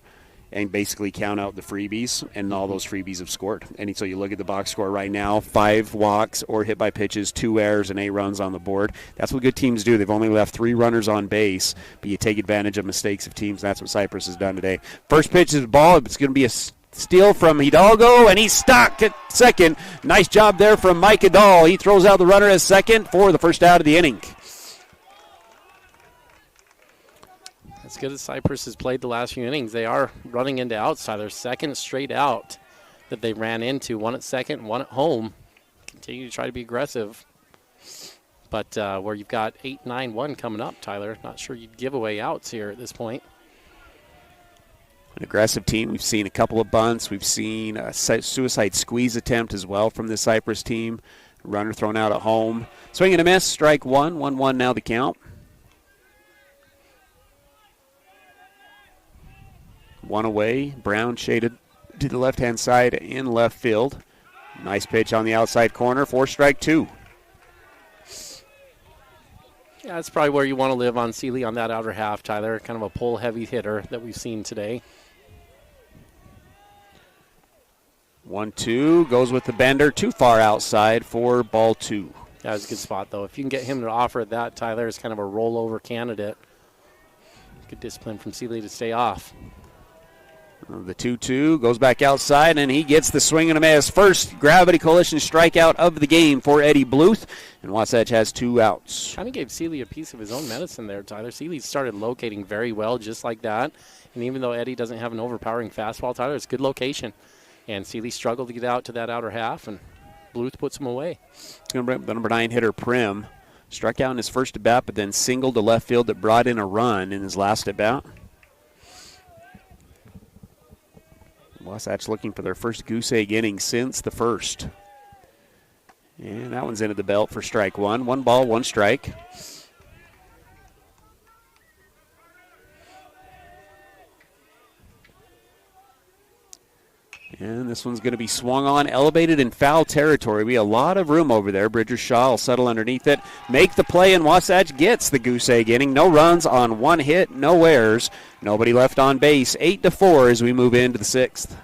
and basically count out the freebies, and all those freebies have scored. And so you look at the box score right now, 5 walks or hit by pitches, 2 errors, and 8 runs on the board. That's what good teams do. They've only left 3 runners on base, but you take advantage of mistakes of teams. That's what Cyprus has done today. First pitch is the ball. It's going to be a steal from Hidalgo, and he's stuck at second. Nice job there from Mike Adal. He throws out the runner at second for the first out of the inning. As good as Cyprus has played the last few innings, they are running into outs. Their second straight out that they ran into, 1 at second, 1 at home. Continue to try to be aggressive. But where you've got 8-9-1 coming up, Tyler, not sure you'd give away outs here at this point. An aggressive team. We've seen a couple of bunts. We've seen a suicide squeeze attempt as well from the Cyprus team. Runner thrown out at home. Swing and a miss, strike 1, 1-1 now the count. 1 away. Brown shaded to the left-hand side in left field. Nice pitch on the outside corner for strike 2. Yeah, that's probably where you want to live on Seeley on that outer half, Tyler. Kind of a pull-heavy hitter that we've seen today. 1-2 goes with the bender, too far outside for ball 2. That was a good spot, though. If you can get him to offer that, Tyler is kind of a rollover candidate. Good discipline from Seeley to stay off. The 2-2 goes back outside, and he gets the swing and a miss. First Gravity Coalition strikeout of the game for Eddie Bluth, and Wasatch has 2 outs. Kind of gave Seeley a piece of his own medicine there, Tyler. Seeley started locating very well just like that, and even though Eddie doesn't have an overpowering fastball, Tyler, it's good location. And Seeley struggled to get out to that outer half, and Bluth puts him away. The number 9 hitter, Prim, struck out in his first at-bat, but then singled to left field that brought in a run in his last at-bat. Wasatch looking for their first goose egg inning since the first. And that one's into the belt for strike 1. 1 ball, 1 strike. And this one's going to be swung on, elevated in foul territory. We have a lot of room over there. Bridger Shaw will settle underneath it, make the play, and Wasatch gets the goose egg inning. No runs on 1 hit, no errors, nobody left on base. 8-4 as we move into the 6th.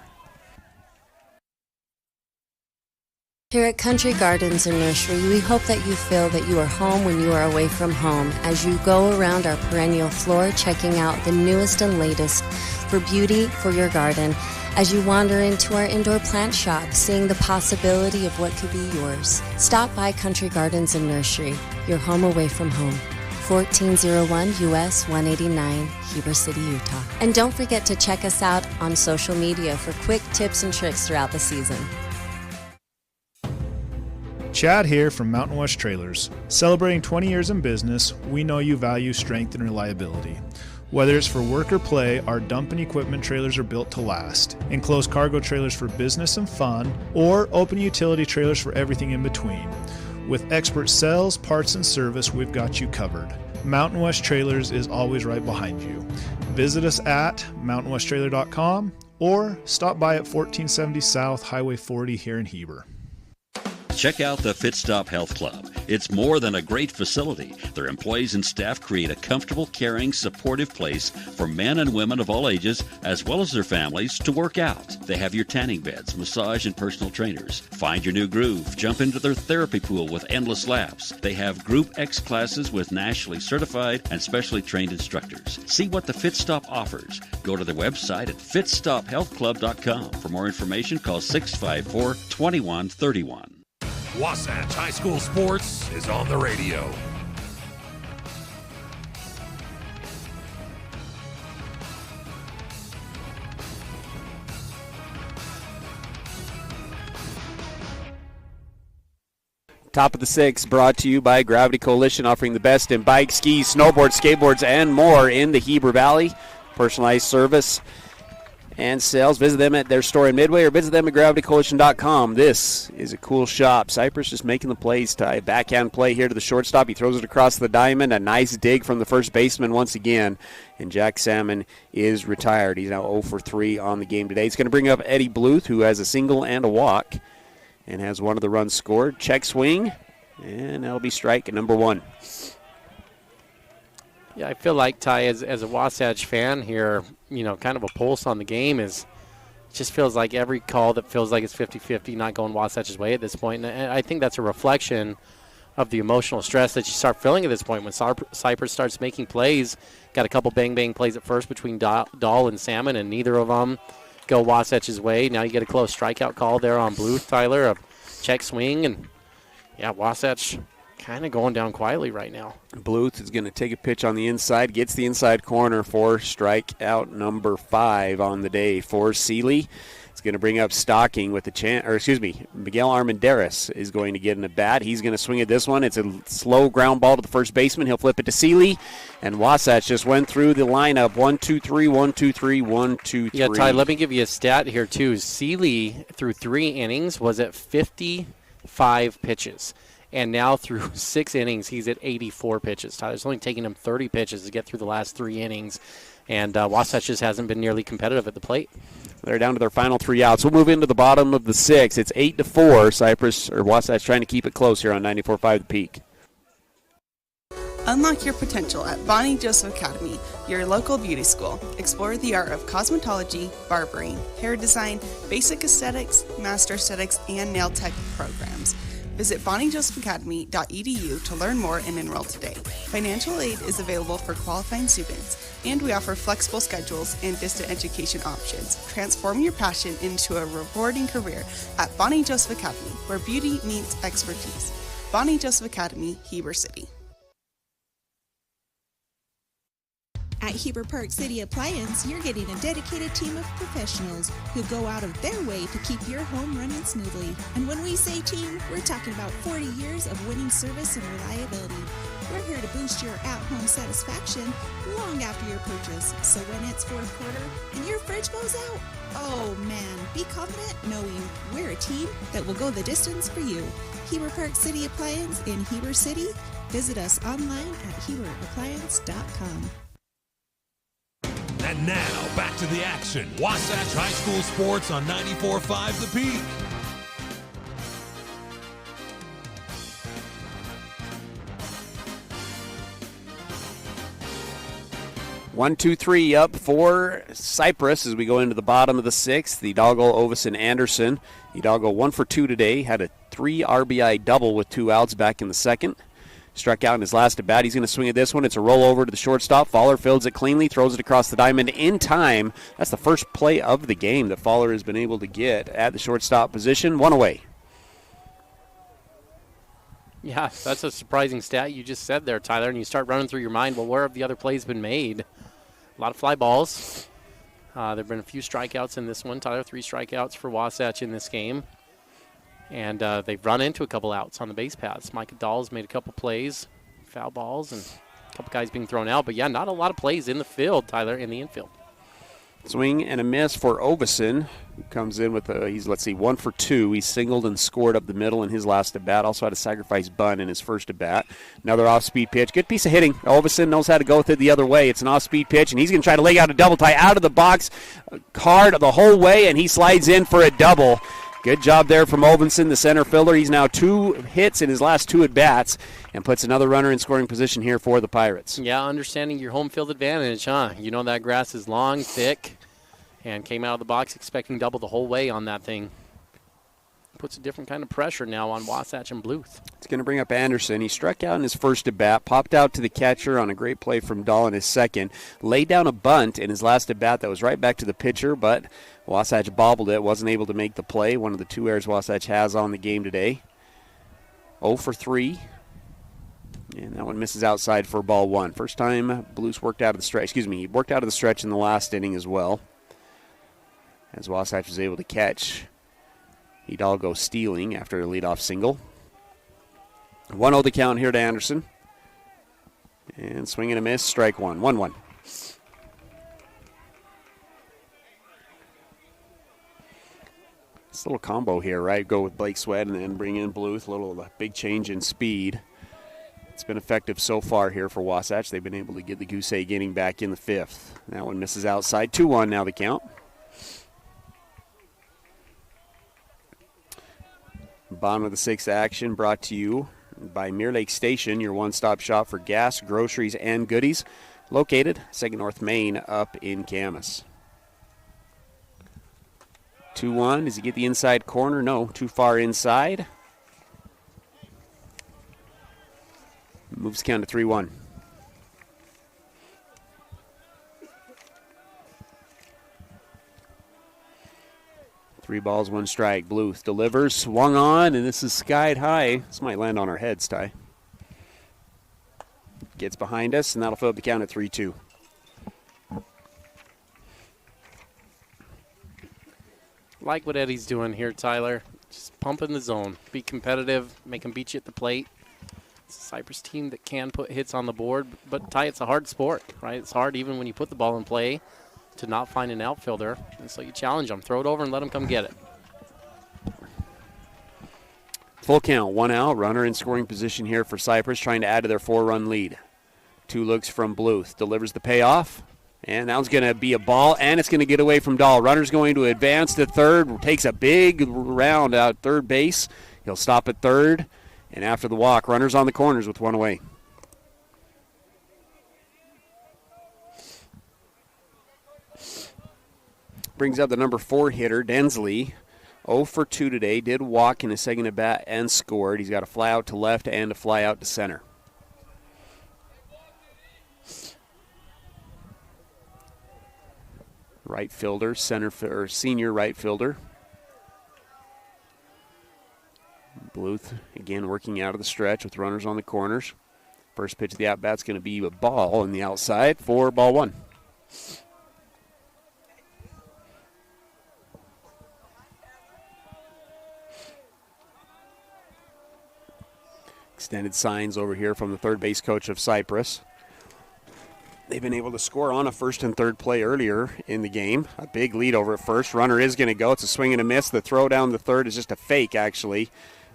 Here at Country Gardens and Nursery, we hope that you feel that you are home when you are away from home as you go around our perennial floor checking out the newest and latest for beauty for your garden, as you wander into our indoor plant shop, seeing the possibility of what could be yours. Stop by Country Gardens and Nursery, your home away from home. 1401 US 189, Heber City, Utah. And don't forget to check us out on social media for quick tips and tricks throughout the season. Chad here from Mountain West Trailers. Celebrating 20 years in business, we know you value strength and reliability. Whether it's for work or play, our dump and equipment trailers are built to last. Enclosed cargo trailers for business and fun, or open utility trailers for everything in between. With expert sales, parts, and service, we've got you covered. Mountain West Trailers is always right behind you. Visit us at mountainwesttrailer.com or stop by at 1470 South Highway 40 here in Heber. Check out the Fit Stop Health Club. It's more than a great facility. Their employees and staff create a comfortable, caring, supportive place for men and women of all ages, as well as their families, to work out. They have your tanning beds, massage, and personal trainers. Find your new groove. Jump into their therapy pool with endless laps. They have Group X classes with nationally certified and specially trained instructors. See what the Fit Stop offers. Go to their website at fitstophealthclub.com. For more information, call 654-2131. Wasatch High School Sports is on the radio. Top of the six, brought to you by Gravity Coalition, offering the best in bikes, skis, snowboards, skateboards, and more in the Heber Valley. Personalized service and sales. Visit them at their store in Midway or visit them at gravitycoalition.com. This is a cool shop. Cyprus just making the plays. Ty, backhand play here to the shortstop. He throws it across the diamond. A nice dig from the first baseman once again. And Jack Salmon is retired. He's now 0 for 3 on the game today. He's going to bring up Eddie Bluth, who has a single and a walk and has one of the runs scored. Check swing, and that'll be strike at number 1. Yeah, I feel like, Ty, as a Wasatch fan here, kind of a pulse on the game is just feels like every call that feels like it's 50-50 not going Wasatch's way at this point. And I think that's a reflection of the emotional stress that you start feeling at this point when Cyprus starts making plays. Got a couple bang-bang plays at first between Dahl and Salmon, and neither of them go Wasatch's way. Now you get a close strikeout call there on Bluth, Tyler, a check swing. And, yeah, Wasatch kind of going down quietly right now. Bluth is going to take a pitch on the inside, gets the inside corner for strikeout number 5 on the day for Seeley. It's going to bring up Stocking with the Miguel Armendariz is going to get in a bat. He's going to swing at this one. It's a slow ground ball to the first baseman. He'll flip it to Seeley, and Wasatch just went through the lineup 1-2-3, 1-2-3, 1-2-3. Yeah, Ty, let me give you a stat here too. Seeley through 3 innings was at 55 pitches. And now through 6 innings, he's at 84 pitches. Tyler's only taking him 30 pitches to get through the last 3 innings. And Wasatch just hasn't been nearly competitive at the plate. They're down to their final 3 outs. We'll move into the bottom of the 6. It's 8-4. Wasatch trying to keep it close here on 94.5 The Peak. Unlock your potential at Bonnie Joseph Academy, your local beauty school. Explore the art of cosmetology, barbering, hair design, basic aesthetics, master aesthetics, and nail tech programs. Visit bonniejosephacademy.edu to learn more and enroll today. Financial aid is available for qualifying students, and we offer flexible schedules and distant education options. Transform your passion into a rewarding career at Bonnie Joseph Academy, where beauty meets expertise. Bonnie Joseph Academy, Heber City. At Heber Park City Appliance, you're getting a dedicated team of professionals who go out of their way to keep your home running smoothly. And when we say team, we're talking about 40 years of winning service and reliability. We're here to boost your at-home satisfaction long after your purchase. So when it's fourth quarter and your fridge goes out, oh man, be confident knowing we're a team that will go the distance for you. Heber Park City Appliance in Heber City. Visit us online at heberappliance.com. And now, back to the action. Wasatch High School Sports on 94.5 The Peak. One, two, three up for Cyprus as we go into the bottom of the 6th. The Hidalgo, Ovis, and Anderson. Hidalgo 1 for 2 today. Had a 3 RBI double with 2 outs back in the second. Struck out in his last at bat. He's going to swing at this one. It's a rollover to the shortstop. Fowler fields it cleanly, throws it across the diamond in time. That's the first play of the game that Fowler has been able to get at the shortstop position. 1 away. Yeah, that's a surprising stat you just said there, Tyler, and you start running through your mind, well, where have the other plays been made? A lot of fly balls. There have been a few strikeouts in this one, Tyler. 3 strikeouts for Wasatch in this game. And they've run into a couple outs on the base paths. Micah Dahl's made a couple plays, foul balls, and a couple guys being thrown out. But, yeah, not a lot of plays in the field, Tyler, in the infield. Swing and a miss for Oveson, who comes in with he's 1 for 2. He singled and scored up the middle in his last at bat. Also had a sacrifice bunt in his first at bat. Another off-speed pitch. Good piece of hitting. Oveson knows how to go with it the other way. It's an off-speed pitch, and he's going to try to lay out a double tie out of the box hard the whole way, and he slides in for a double. Good job there from Ovenson, the center fielder. He's now 2 hits in his last 2 at-bats and puts another runner in scoring position here for the Pirates. Yeah, understanding your home field advantage, huh? You know that grass is long, thick, and came out of the box expecting double the whole way on that thing. Puts a different kind of pressure now on Wasatch and Bluth. It's going to bring up Anderson. He struck out in his first at-bat, popped out to the catcher on a great play from Dahl in his second, laid down a bunt in his last at-bat that was right back to the pitcher, but Wasatch bobbled it, wasn't able to make the play. One of the 2 errors Wasatch has on the game today. 0 for 3. And that one misses outside for ball 1. First time Blues worked out of the stretch. He worked out of the stretch in the last inning as well, as Wasatch was able to catch Hidalgo stealing after a leadoff single. 1-0 the count here to Anderson. And swing and a miss, strike 1. 1-1. This little combo here, right? Go with Blake Sweat and then bring in Bluth. A little big change in speed. It's been effective so far here for Wasatch. They've been able to get the Goose Egg inning back in the 5th. That one misses outside. 2-1 now the count. Bottom of the 6th action brought to you by Mirror Lake Station, your one-stop shop for gas, groceries, and goodies. Located 2nd North Main up in Camas. 2-1. Does he get the inside corner? No, too far inside. Moves the count to 3-1. 3 balls, 1 strike. Bluth delivers, swung on, and this is skied high. This might land on our heads, Ty. Gets behind us, and that'll fill up the count at 3-2. Like what Eddie's doing here, Tyler. Just pumping the zone. Be competitive, make him beat you at the plate. It's a Cyprus team that can put hits on the board, but Ty, it's a hard sport, right? It's hard even when you put the ball in play to not find an outfielder, and so you challenge them. Throw it over and let them come get it. Full count, 1 out. Runner in scoring position here for Cyprus, trying to add to their 4-run lead. 2 looks from Bluth. Delivers the payoff, and that one's going to be a ball, and it's going to get away from Dahl. Runner's going to advance to third, takes a big round out third base. He'll stop at third, and after the walk, runners on the corners with 1 away. Brings up the number 4 hitter, Densley. 0 for 2 today. Did walk in his second at bat and scored. He's got a fly out to left and a fly out to center. Right fielder, senior right fielder. Bluth again working out of the stretch with runners on the corners. First pitch of the at-bat's going to be a ball on the outside for ball 1. Extended signs over here from the third base coach of Cyprus. They've been able to score on a first and third play earlier in the game. A big lead over at first. Runner is going to go. It's a swing and a miss. The throw down the third is just a fake, actually.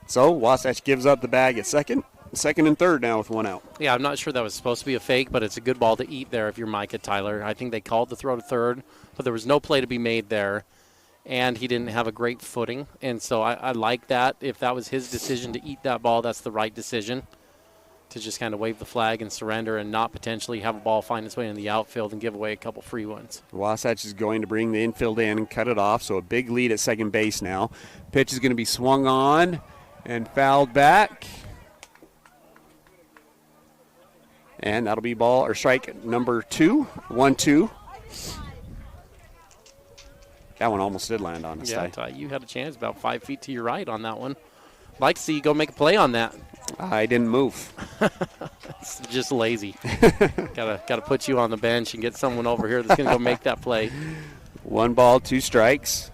So Wasatch gives up the bag at second and third now with 1 out. Yeah, I'm not sure that was supposed to be a fake, but it's a good ball to eat there if you're Micah, Tyler. I think they called the throw to third, but there was no play to be made there. And he didn't have a great footing. And so I like that. If that was his decision to eat that ball, that's the right decision. To just kind of wave the flag and surrender and not potentially have a ball find its way in the outfield and give away a couple free ones. Wasatch is going to bring the infield in and cut it off. So a big lead at second base now. Pitch is going to be swung on. And fouled back. And that'll be ball or strike number 2. 1-2. That one almost did land on us. Yeah, Ty, you had a chance about 5 feet to your right on that one. Like to see you go make a play on that. I didn't move. It's just lazy. Gotta put you on the bench and get someone over here that's gonna go make that play. 1 ball, 2 strikes.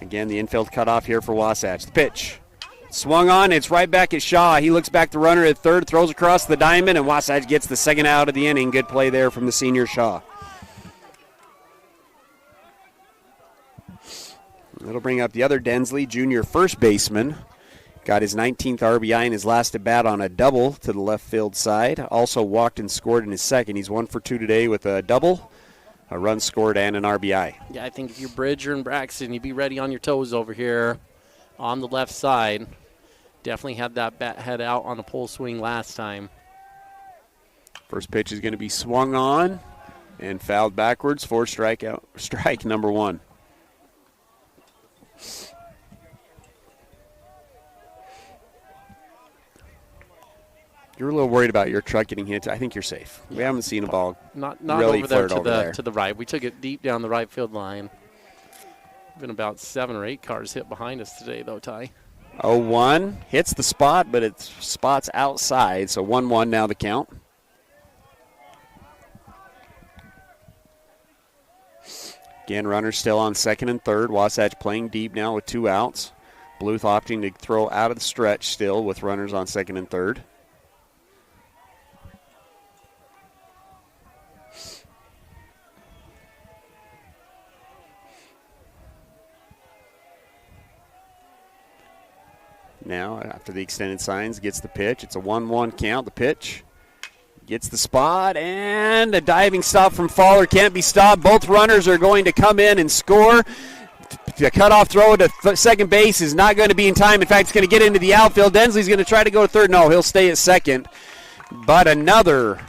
Again, the infield cutoff here for Wasatch. The pitch. Swung on, it's right back at Shaw. He looks back the runner at third, throws across the diamond, and Wasatch gets the second out of the inning. Good play there from the senior Shaw. It'll bring up the other Densley, junior first baseman. Got his 19th RBI in his last at bat on a double to the left field side. Also walked and scored in his second. He's 1 for 2 today with a double, a run scored, and an RBI. Yeah, I think if you're Bridger and Braxton, you'd be ready on your toes over here on the left side. Definitely had that bat head out on a pull swing last time. First pitch is going to be swung on and fouled backwards for strike number 1. You're a little worried about your truck getting hit. I think you're safe. We haven't seen a ball not really over there flirt to the right. We took it deep down the right field line. Been about 7 or 8 cars hit behind us today, though, Ty. 0-1 hits the spot, but it's spots outside. So 1-1 now the count. Again, runners still on second and third. Wasatch playing deep now with 2 outs. Bluth opting to throw out of the stretch still with runners on second and third. Now, after the extended signs, gets the pitch. It's a 1-1 count. The pitch gets the spot, and a diving stop from Fowler can't be stopped. Both runners are going to come in and score. The cutoff throw to second base is not going to be in time. In fact, it's going to get into the outfield. Densley's going to try to go to third. No, he'll stay at second. But another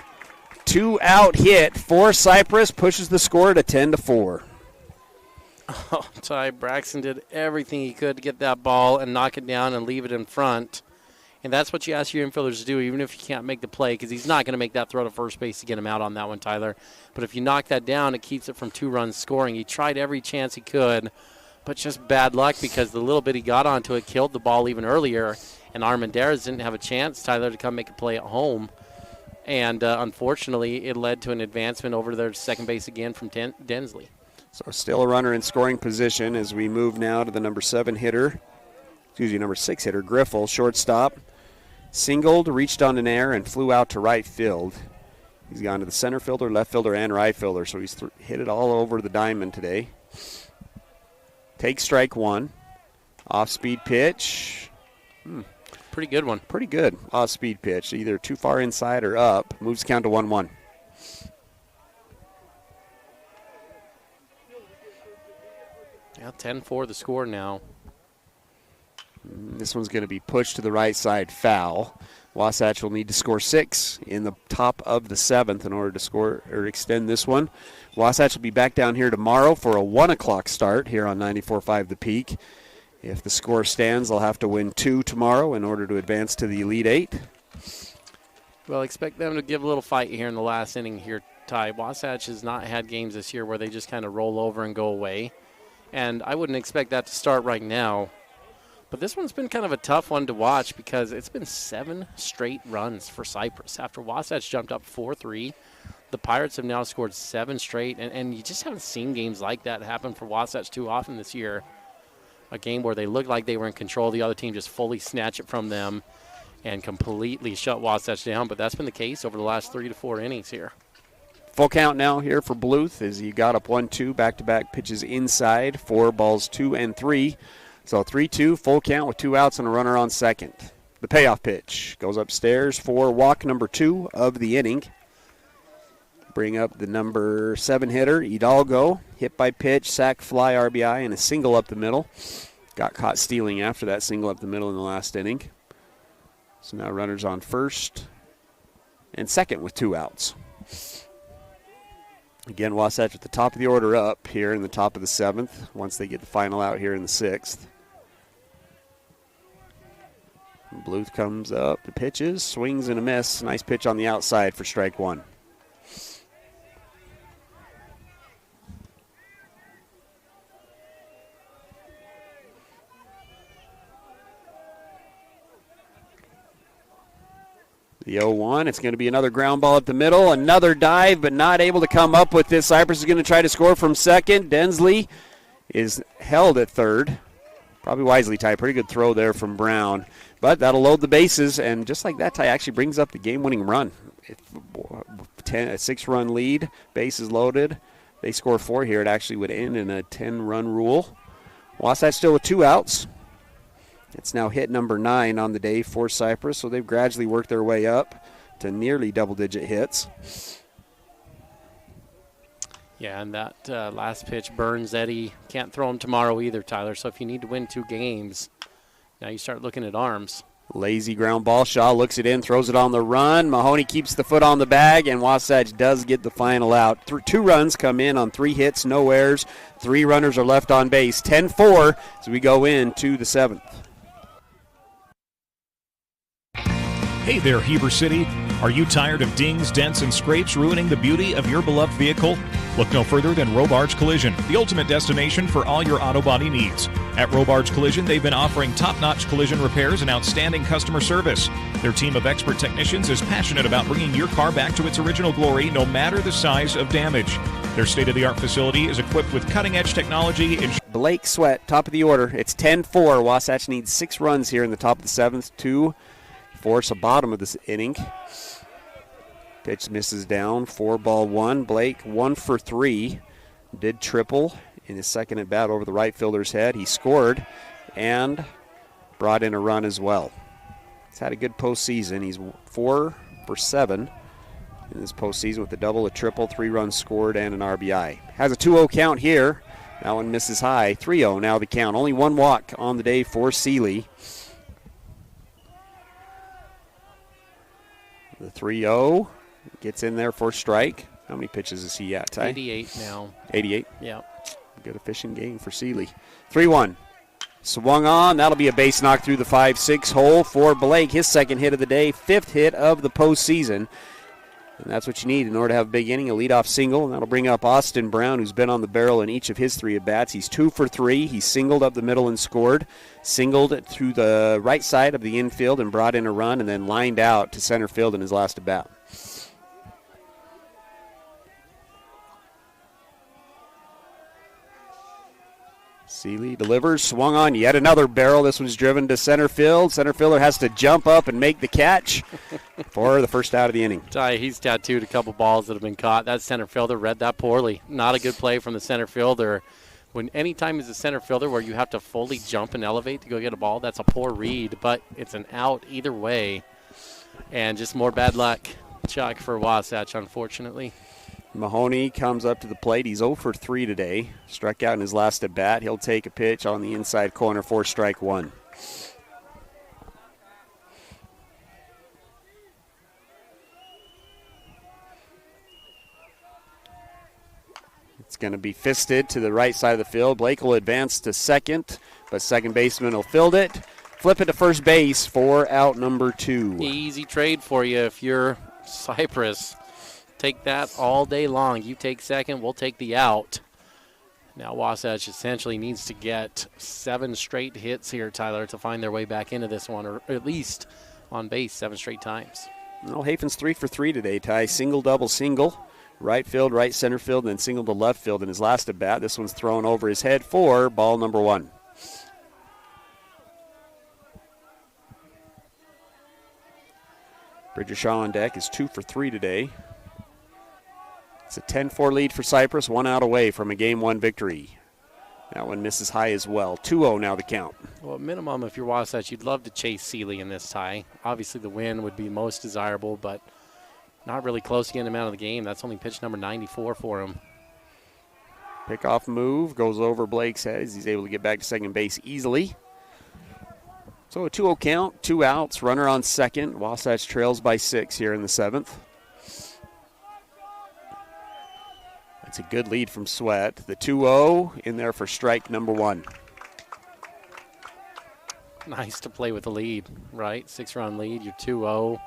2-out hit for Cyprus pushes the score to 10-4. Oh, Ty Braxton did everything he could to get that ball and knock it down and leave it in front. And that's what you ask your infielders to do, even if you can't make the play, because he's not going to make that throw to first base to get him out on that one, Tyler. But if you knock that down, it keeps it from 2 runs scoring. He tried every chance he could, but just bad luck because the little bit he got onto it killed the ball even earlier. And Armendariz didn't have a chance, Tyler, to come make a play at home. And unfortunately, it led to an advancement over to their second base again from Densley. So still a runner in scoring position as we move now to the number 6 hitter, Griffel, shortstop. Singled, reached on an air, and flew out to right field. He's gone to the center fielder, left fielder, and right fielder, so he's hit it all over the diamond today. Takes strike 1. Off-speed pitch. Pretty good one. Pretty good off-speed pitch, either too far inside or up. Moves count to 1-1. Yeah, 10-4 the score now. This one's going to be pushed to the right side, foul. Wasatch will need to score 6 in the top of the 7th in order to score or extend this one. Wasatch will be back down here tomorrow for a 1 o'clock start here on 94.5 The Peak. If the score stands, they'll have to win 2 tomorrow in order to advance to the Elite 8. Well, expect them to give a little fight here in the last inning here, Ty. Wasatch has not had games this year where they just kind of roll over and go away. And I wouldn't expect that to start right now. But this one's been kind of a tough one to watch because it's been 7 straight runs for Cyprus. After Wasatch jumped up 4-3, the Pirates have now scored 7 straight. And you just haven't seen games like that happen for Wasatch too often this year. A game where they looked like they were in control. The other team just fully snatched it from them and completely shut Wasatch down. But that's been the case over the last 3 to 4 innings here. Full count now here for Bluth as he got up 1-2, back-to-back pitches inside, 4 balls, 2 and 3. So 3-2, full count with 2 outs and a runner on second. The payoff pitch goes upstairs for walk number 2 of the inning. Bring up the number 7 hitter, Hidalgo. Hit by pitch, sac, fly, RBI, and a single up the middle. Got caught stealing after that single up the middle in the last inning. So now runners on first and second with 2 outs. Again, Wasatch at the top of the order up here in the top of the 7th once they get the final out here in the 6th. Bluth comes up, pitches, swings and a miss. Nice pitch on the outside for strike one. The 0-1, it's going to be another ground ball at the middle, another dive, but not able to come up with this. Cyprus is going to try to score from second. Densley is held at third. Probably wisely, Ty. Pretty good throw there from Brown. But that'll load the bases, and just like that, Ty actually brings up the game-winning run. A 6-run lead, bases loaded. They score 4 here. It actually would end in a 10-run rule. Wasatch still with 2 outs. It's now hit number 9 on the day for Cyprus, so they've gradually worked their way up to nearly double-digit hits. Yeah, and that last pitch burns Eddie. Can't throw him tomorrow either, Tyler. So if you need to win 2 games, now you start looking at arms. Lazy ground ball. Shaw looks it in, throws it on the run. Mahoney keeps the foot on the bag, and Wasatch does get the final out. 2 runs come in on 3 hits, no errors. 3 runners are left on base. 10-4 as we go into the 7th. Hey there, Heber City. Are you tired of dings, dents, and scrapes ruining the beauty of your beloved vehicle? Look no further than Robards Collision, the ultimate destination for all your auto body needs. At Robards Collision, they've been offering top-notch collision repairs and outstanding customer service. Their team of expert technicians is passionate about bringing your car back to its original glory, no matter the size of damage. Their state-of-the-art facility is equipped with cutting-edge technology. Blake Sweat, top of the order. It's 10-4. Wasatch needs 6 runs here in the top of the 7th to force a bottom of this inning. Pitch misses down, 4-1. Blake 1 for 3. Did triple in his second at bat over the right fielder's head. He scored and brought in a run as well. He's had a good postseason. He's 4 for 7 in this postseason with a double, a triple, 3 runs scored, and an RBI. Has a 2-0 count here. That one misses high. 3-0 now the count. Only 1 walk on the day for Seeley. The 3-0 gets in there for strike. How many pitches is he at, Ty? 88 now. 88? Yeah. Good efficient game for Seeley. 3-1. Swung on. That'll be a base knock through the 5-6 hole for Blake. His second hit of the day, 5th hit of the postseason. And that's what you need in order to have a big inning, a leadoff single. And that'll bring up Austin Brown, who's been on the barrel in each of his 3 at-bats. He's 2 for 3. He singled up the middle and scored. Singled through the right side of the infield and brought in a run, and then lined out to center field in his last at-bat. Seeley delivers, swung on yet another barrel. This one's driven to center field. Center fielder has to jump up and make the catch for the first out of the inning. Ty, he's tattooed a couple balls that have been caught. That center fielder read that poorly. Not a good play from the center fielder. When anytime as a center fielder where you have to fully jump and elevate to go get a ball, that's a poor read, but it's an out either way. And just more bad luck, Chuck, for Wasatch, unfortunately. Mahoney comes up to the plate. He's 0 for 3 today. Struck out in his last at bat. He'll take a pitch on the inside corner for strike 1. It's going to be fisted to the right side of the field. Blake will advance to second, but second baseman will field it. Flip it to first base for out number 2. Easy trade for you if you're Cyprus. Take that all day long. You take second, we'll take the out. Now Wasatch essentially needs to get 7 straight hits here, Tyler, to find their way back into this one, or at least on base 7 straight times. Well, Hafen's 3 for 3 today, Ty. Single, double, single. Right field, right center field, and then single to left field in his last at bat. This one's thrown over his head for ball number 1. Bridger Shaw on deck is 2 for 3 today. It's a 10-4 lead for Cyprus, 1 out away from a Game 1 victory. That one misses high as well. 2-0 now the count. Well, at minimum, if you're Wasatch, you'd love to chase Seeley in this tie. Obviously, the win would be most desirable, but not really close to getting him out of the game. That's only pitch number 94 for him. Pickoff move goes over Blake's head as he's able to get back to second base easily. So a 2-0 count, 2 outs, runner on second. Wasatch trails by 6 here in the 7th. That's a good lead from Sweat. The 2-0 in there for strike number 1. Nice to play with the lead, right? 6-run lead, you're 2-0,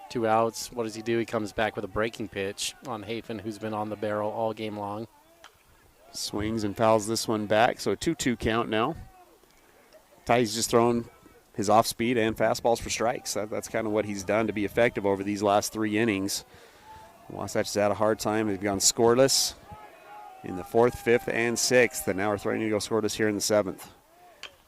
2 outs. What does he do? He comes back with a breaking pitch on Hafen, who's been on the barrel all game long. Swings and fouls this one back, so a 2-2 count now. Ty's just thrown his off-speed and fastballs for strikes. That's kind of what he's done to be effective over these last 3 innings. Wasatch has had a hard time. They've gone scoreless in the 4th, 5th, and 6th, and now we're threatening to go scoreless here in the 7th.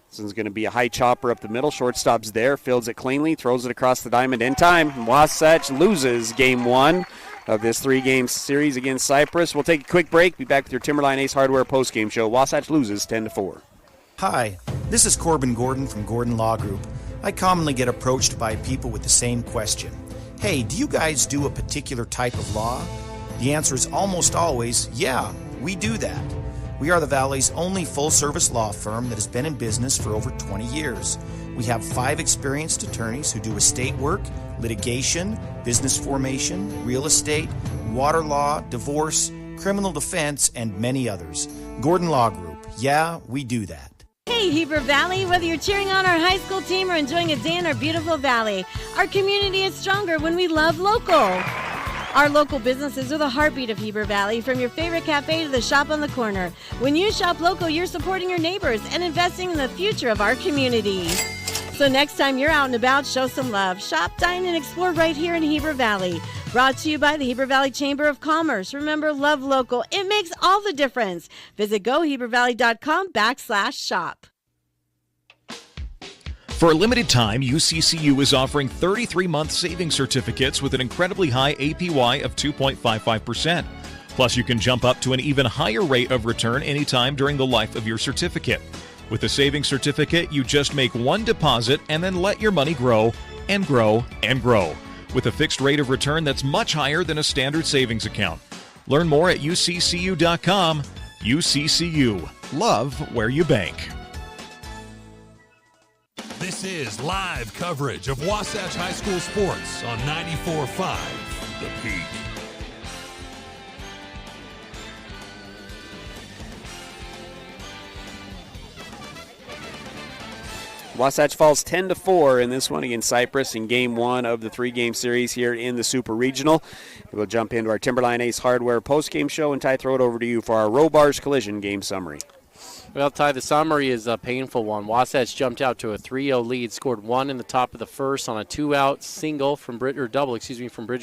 This one's going to be a high chopper up the middle. Shortstop's there, fields it cleanly, throws it across the diamond in time. Wasatch loses game 1 of this 3-game series against Cyprus. We'll take a quick break. Be back with your Timberline Ace Hardware postgame show. Wasatch loses 10-4. Hi, this is Corbin Gordon from Gordon Law Group. I commonly get approached by people with the same question. Hey, do you guys do a particular type of law? The answer is almost always, yeah, we do that. We are the Valley's only full-service law firm that has been in business for over 20 years. We have 5 experienced attorneys who do estate work, litigation, business formation, real estate, water law, divorce, criminal defense, and many others. Gordon Law Group, yeah, we do that. Hey, Heber Valley, whether you're cheering on our high school team or enjoying a day in our beautiful valley, our community is stronger when we love local. Our local businesses are the heartbeat of Heber Valley, from your favorite cafe to the shop on the corner. When you shop local, you're supporting your neighbors and investing in the future of our community. So next time you're out and about, show some love. Shop, dine, and explore right here in Heber Valley. Brought to you by the Heber Valley Chamber of Commerce. Remember, love local. It makes all the difference. Visit gohebervalley.com/shop. For a limited time, UCCU is offering 33-month savings certificates with an incredibly high APY of 2.55%. Plus, you can jump up to an even higher rate of return anytime during the life of your certificate. With a savings certificate, you just make one deposit and then let your money grow and grow and grow, with a fixed rate of return that's much higher than a standard savings account. Learn more at uccu.com. UCCU. Love where you bank. This is live coverage of Wasatch High School sports on 94.5 The Peak. Wasatch falls 10-4 in this one against Cyprus in game 1 of the 3-game series here in the Super Regional. We'll jump into our Timberline Ace Hardware postgame show, and Ty, throw it over to you for our Robar's Collision game summary. Well, Ty, the summary is a painful one. Wasatch jumped out to a 3-0 lead, scored 1 in the top of the first on a 2-out single from Bridger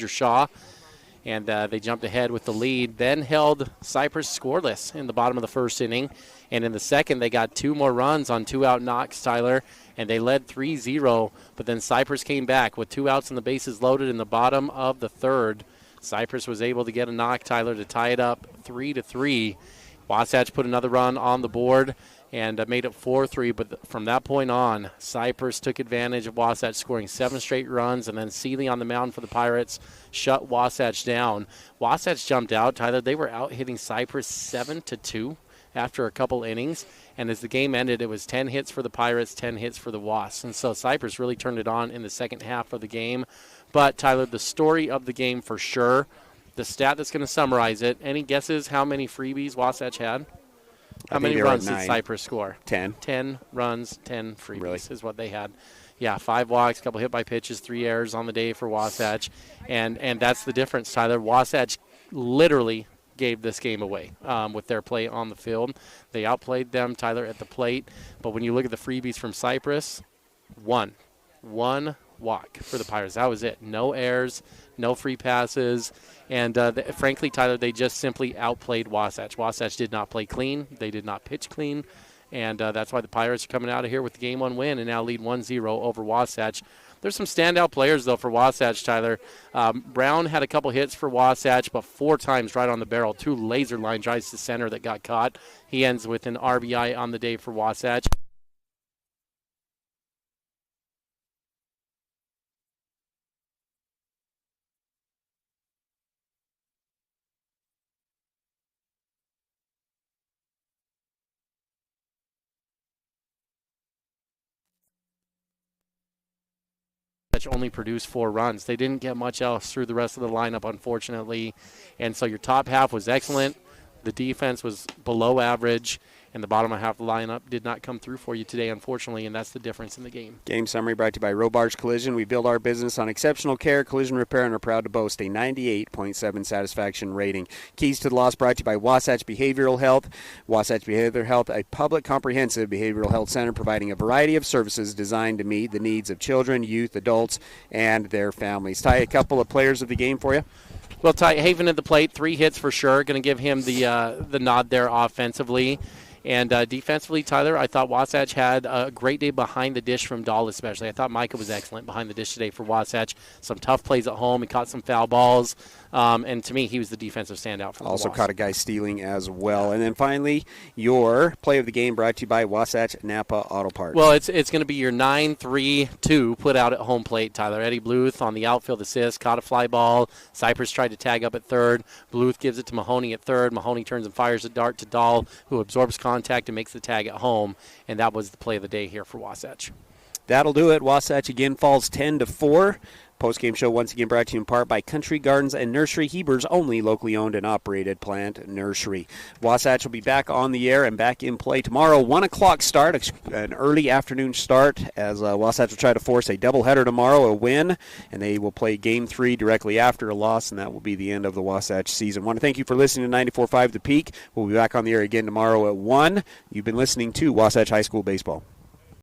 Shaw, and they jumped ahead with the lead. Then held Cyprus scoreless in the bottom of the first inning, and in the second they got 2 more runs on 2-out knocks, Tyler, and they led 3-0. But then Cyprus came back with 2 outs and the bases loaded in the bottom of the third. Cyprus was able to get a knock, Tyler, to tie it up 3-3. Wasatch put another run on the board and made it 4-3, but from that point on, Cyprus took advantage of Wasatch scoring 7 straight runs, and then Seeley on the mound for the Pirates shut Wasatch down. Wasatch jumped out, Tyler. They were out hitting Cyprus 7-2 after a couple innings, and as the game ended, it was 10 hits for the Pirates, 10 hits for the Wasps, and so Cyprus really turned it on in the second half of the game. But, Tyler, the story of the game for sure, the stat that's going to summarize it, any guesses how many freebies Wasatch had? How many runs did Cyprus score? 10. 10 runs, 10 freebies really? Is what they had. Yeah, 5 walks, a couple hit by pitches, 3 errors on the day for Wasatch. And that's the difference, Tyler. Wasatch literally gave this game away with their play on the field. They outplayed them, Tyler, at the plate. But when you look at the freebies from Cyprus, one walk for the Pirates. That was it. No errors, no free passes. And frankly, Tyler, they just simply outplayed Wasatch. Wasatch did not play clean. They did not pitch clean. And that's why the Pirates are coming out of here with the Game 1 win and now lead 1-0 over Wasatch. There's some standout players, though, for Wasatch, Tyler. Brown had a couple hits for Wasatch, but 4 times right on the barrel. 2 laser line drives to center that got caught. He ends with an RBI on the day for Wasatch. Only produced 4 runs. They didn't get much else through the rest of the lineup, unfortunately. And so your top half was excellent. The defense was below average. and the bottom half of the lineup did not come through for you today, unfortunately, and that's the difference in the game. Game summary brought to you by Robarge Collision. We build our business on exceptional care, collision repair, and are proud to boast a 98.7 satisfaction rating. Keys to the Loss brought to you by Wasatch Behavioral Health. Wasatch Behavioral Health, a public comprehensive behavioral health center providing a variety of services designed to meet the needs of children, youth, adults, and their families. Ty, a couple of players of the game for you. Well, Ty Haven at the plate, 3 hits for sure. Going to give him the nod there offensively. And defensively, Tyler, I thought Wasatch had a great day behind the dish from Dahl especially. I thought Micah was excellent behind the dish today for Wasatch. Some tough plays at home. He caught some foul balls. And to me, he was the defensive standout for the Also Wasps. caught a guy stealing as well. And then finally, your play of the game brought to you by Wasatch Napa Auto Parts. Well, it's going to be your 9-3-2 put out at home plate, Tyler. Eddie Bluth on the outfield assist, caught a fly ball. Cyprus tried to tag up at third. Bluth gives it to Mahoney at third. Mahoney turns and fires a dart to Dahl, who absorbs contact and makes the tag at home. And that was the play of the day here for Wasatch. That'll do it. Wasatch again falls 10-4. Post-game show once again brought to you in part by Country Gardens and Nursery, Heber's only locally owned and operated plant nursery. Wasatch will be back on the air and back in play tomorrow. 1 o'clock start, an early afternoon start, as Wasatch will try to force a doubleheader tomorrow, a win, and they will play Game 3 directly after a loss, and that will be the end of the Wasatch season. I want to thank you for listening to 94.5 The Peak. We'll be back on the air again tomorrow at 1. You've been listening to Wasatch High School Baseball.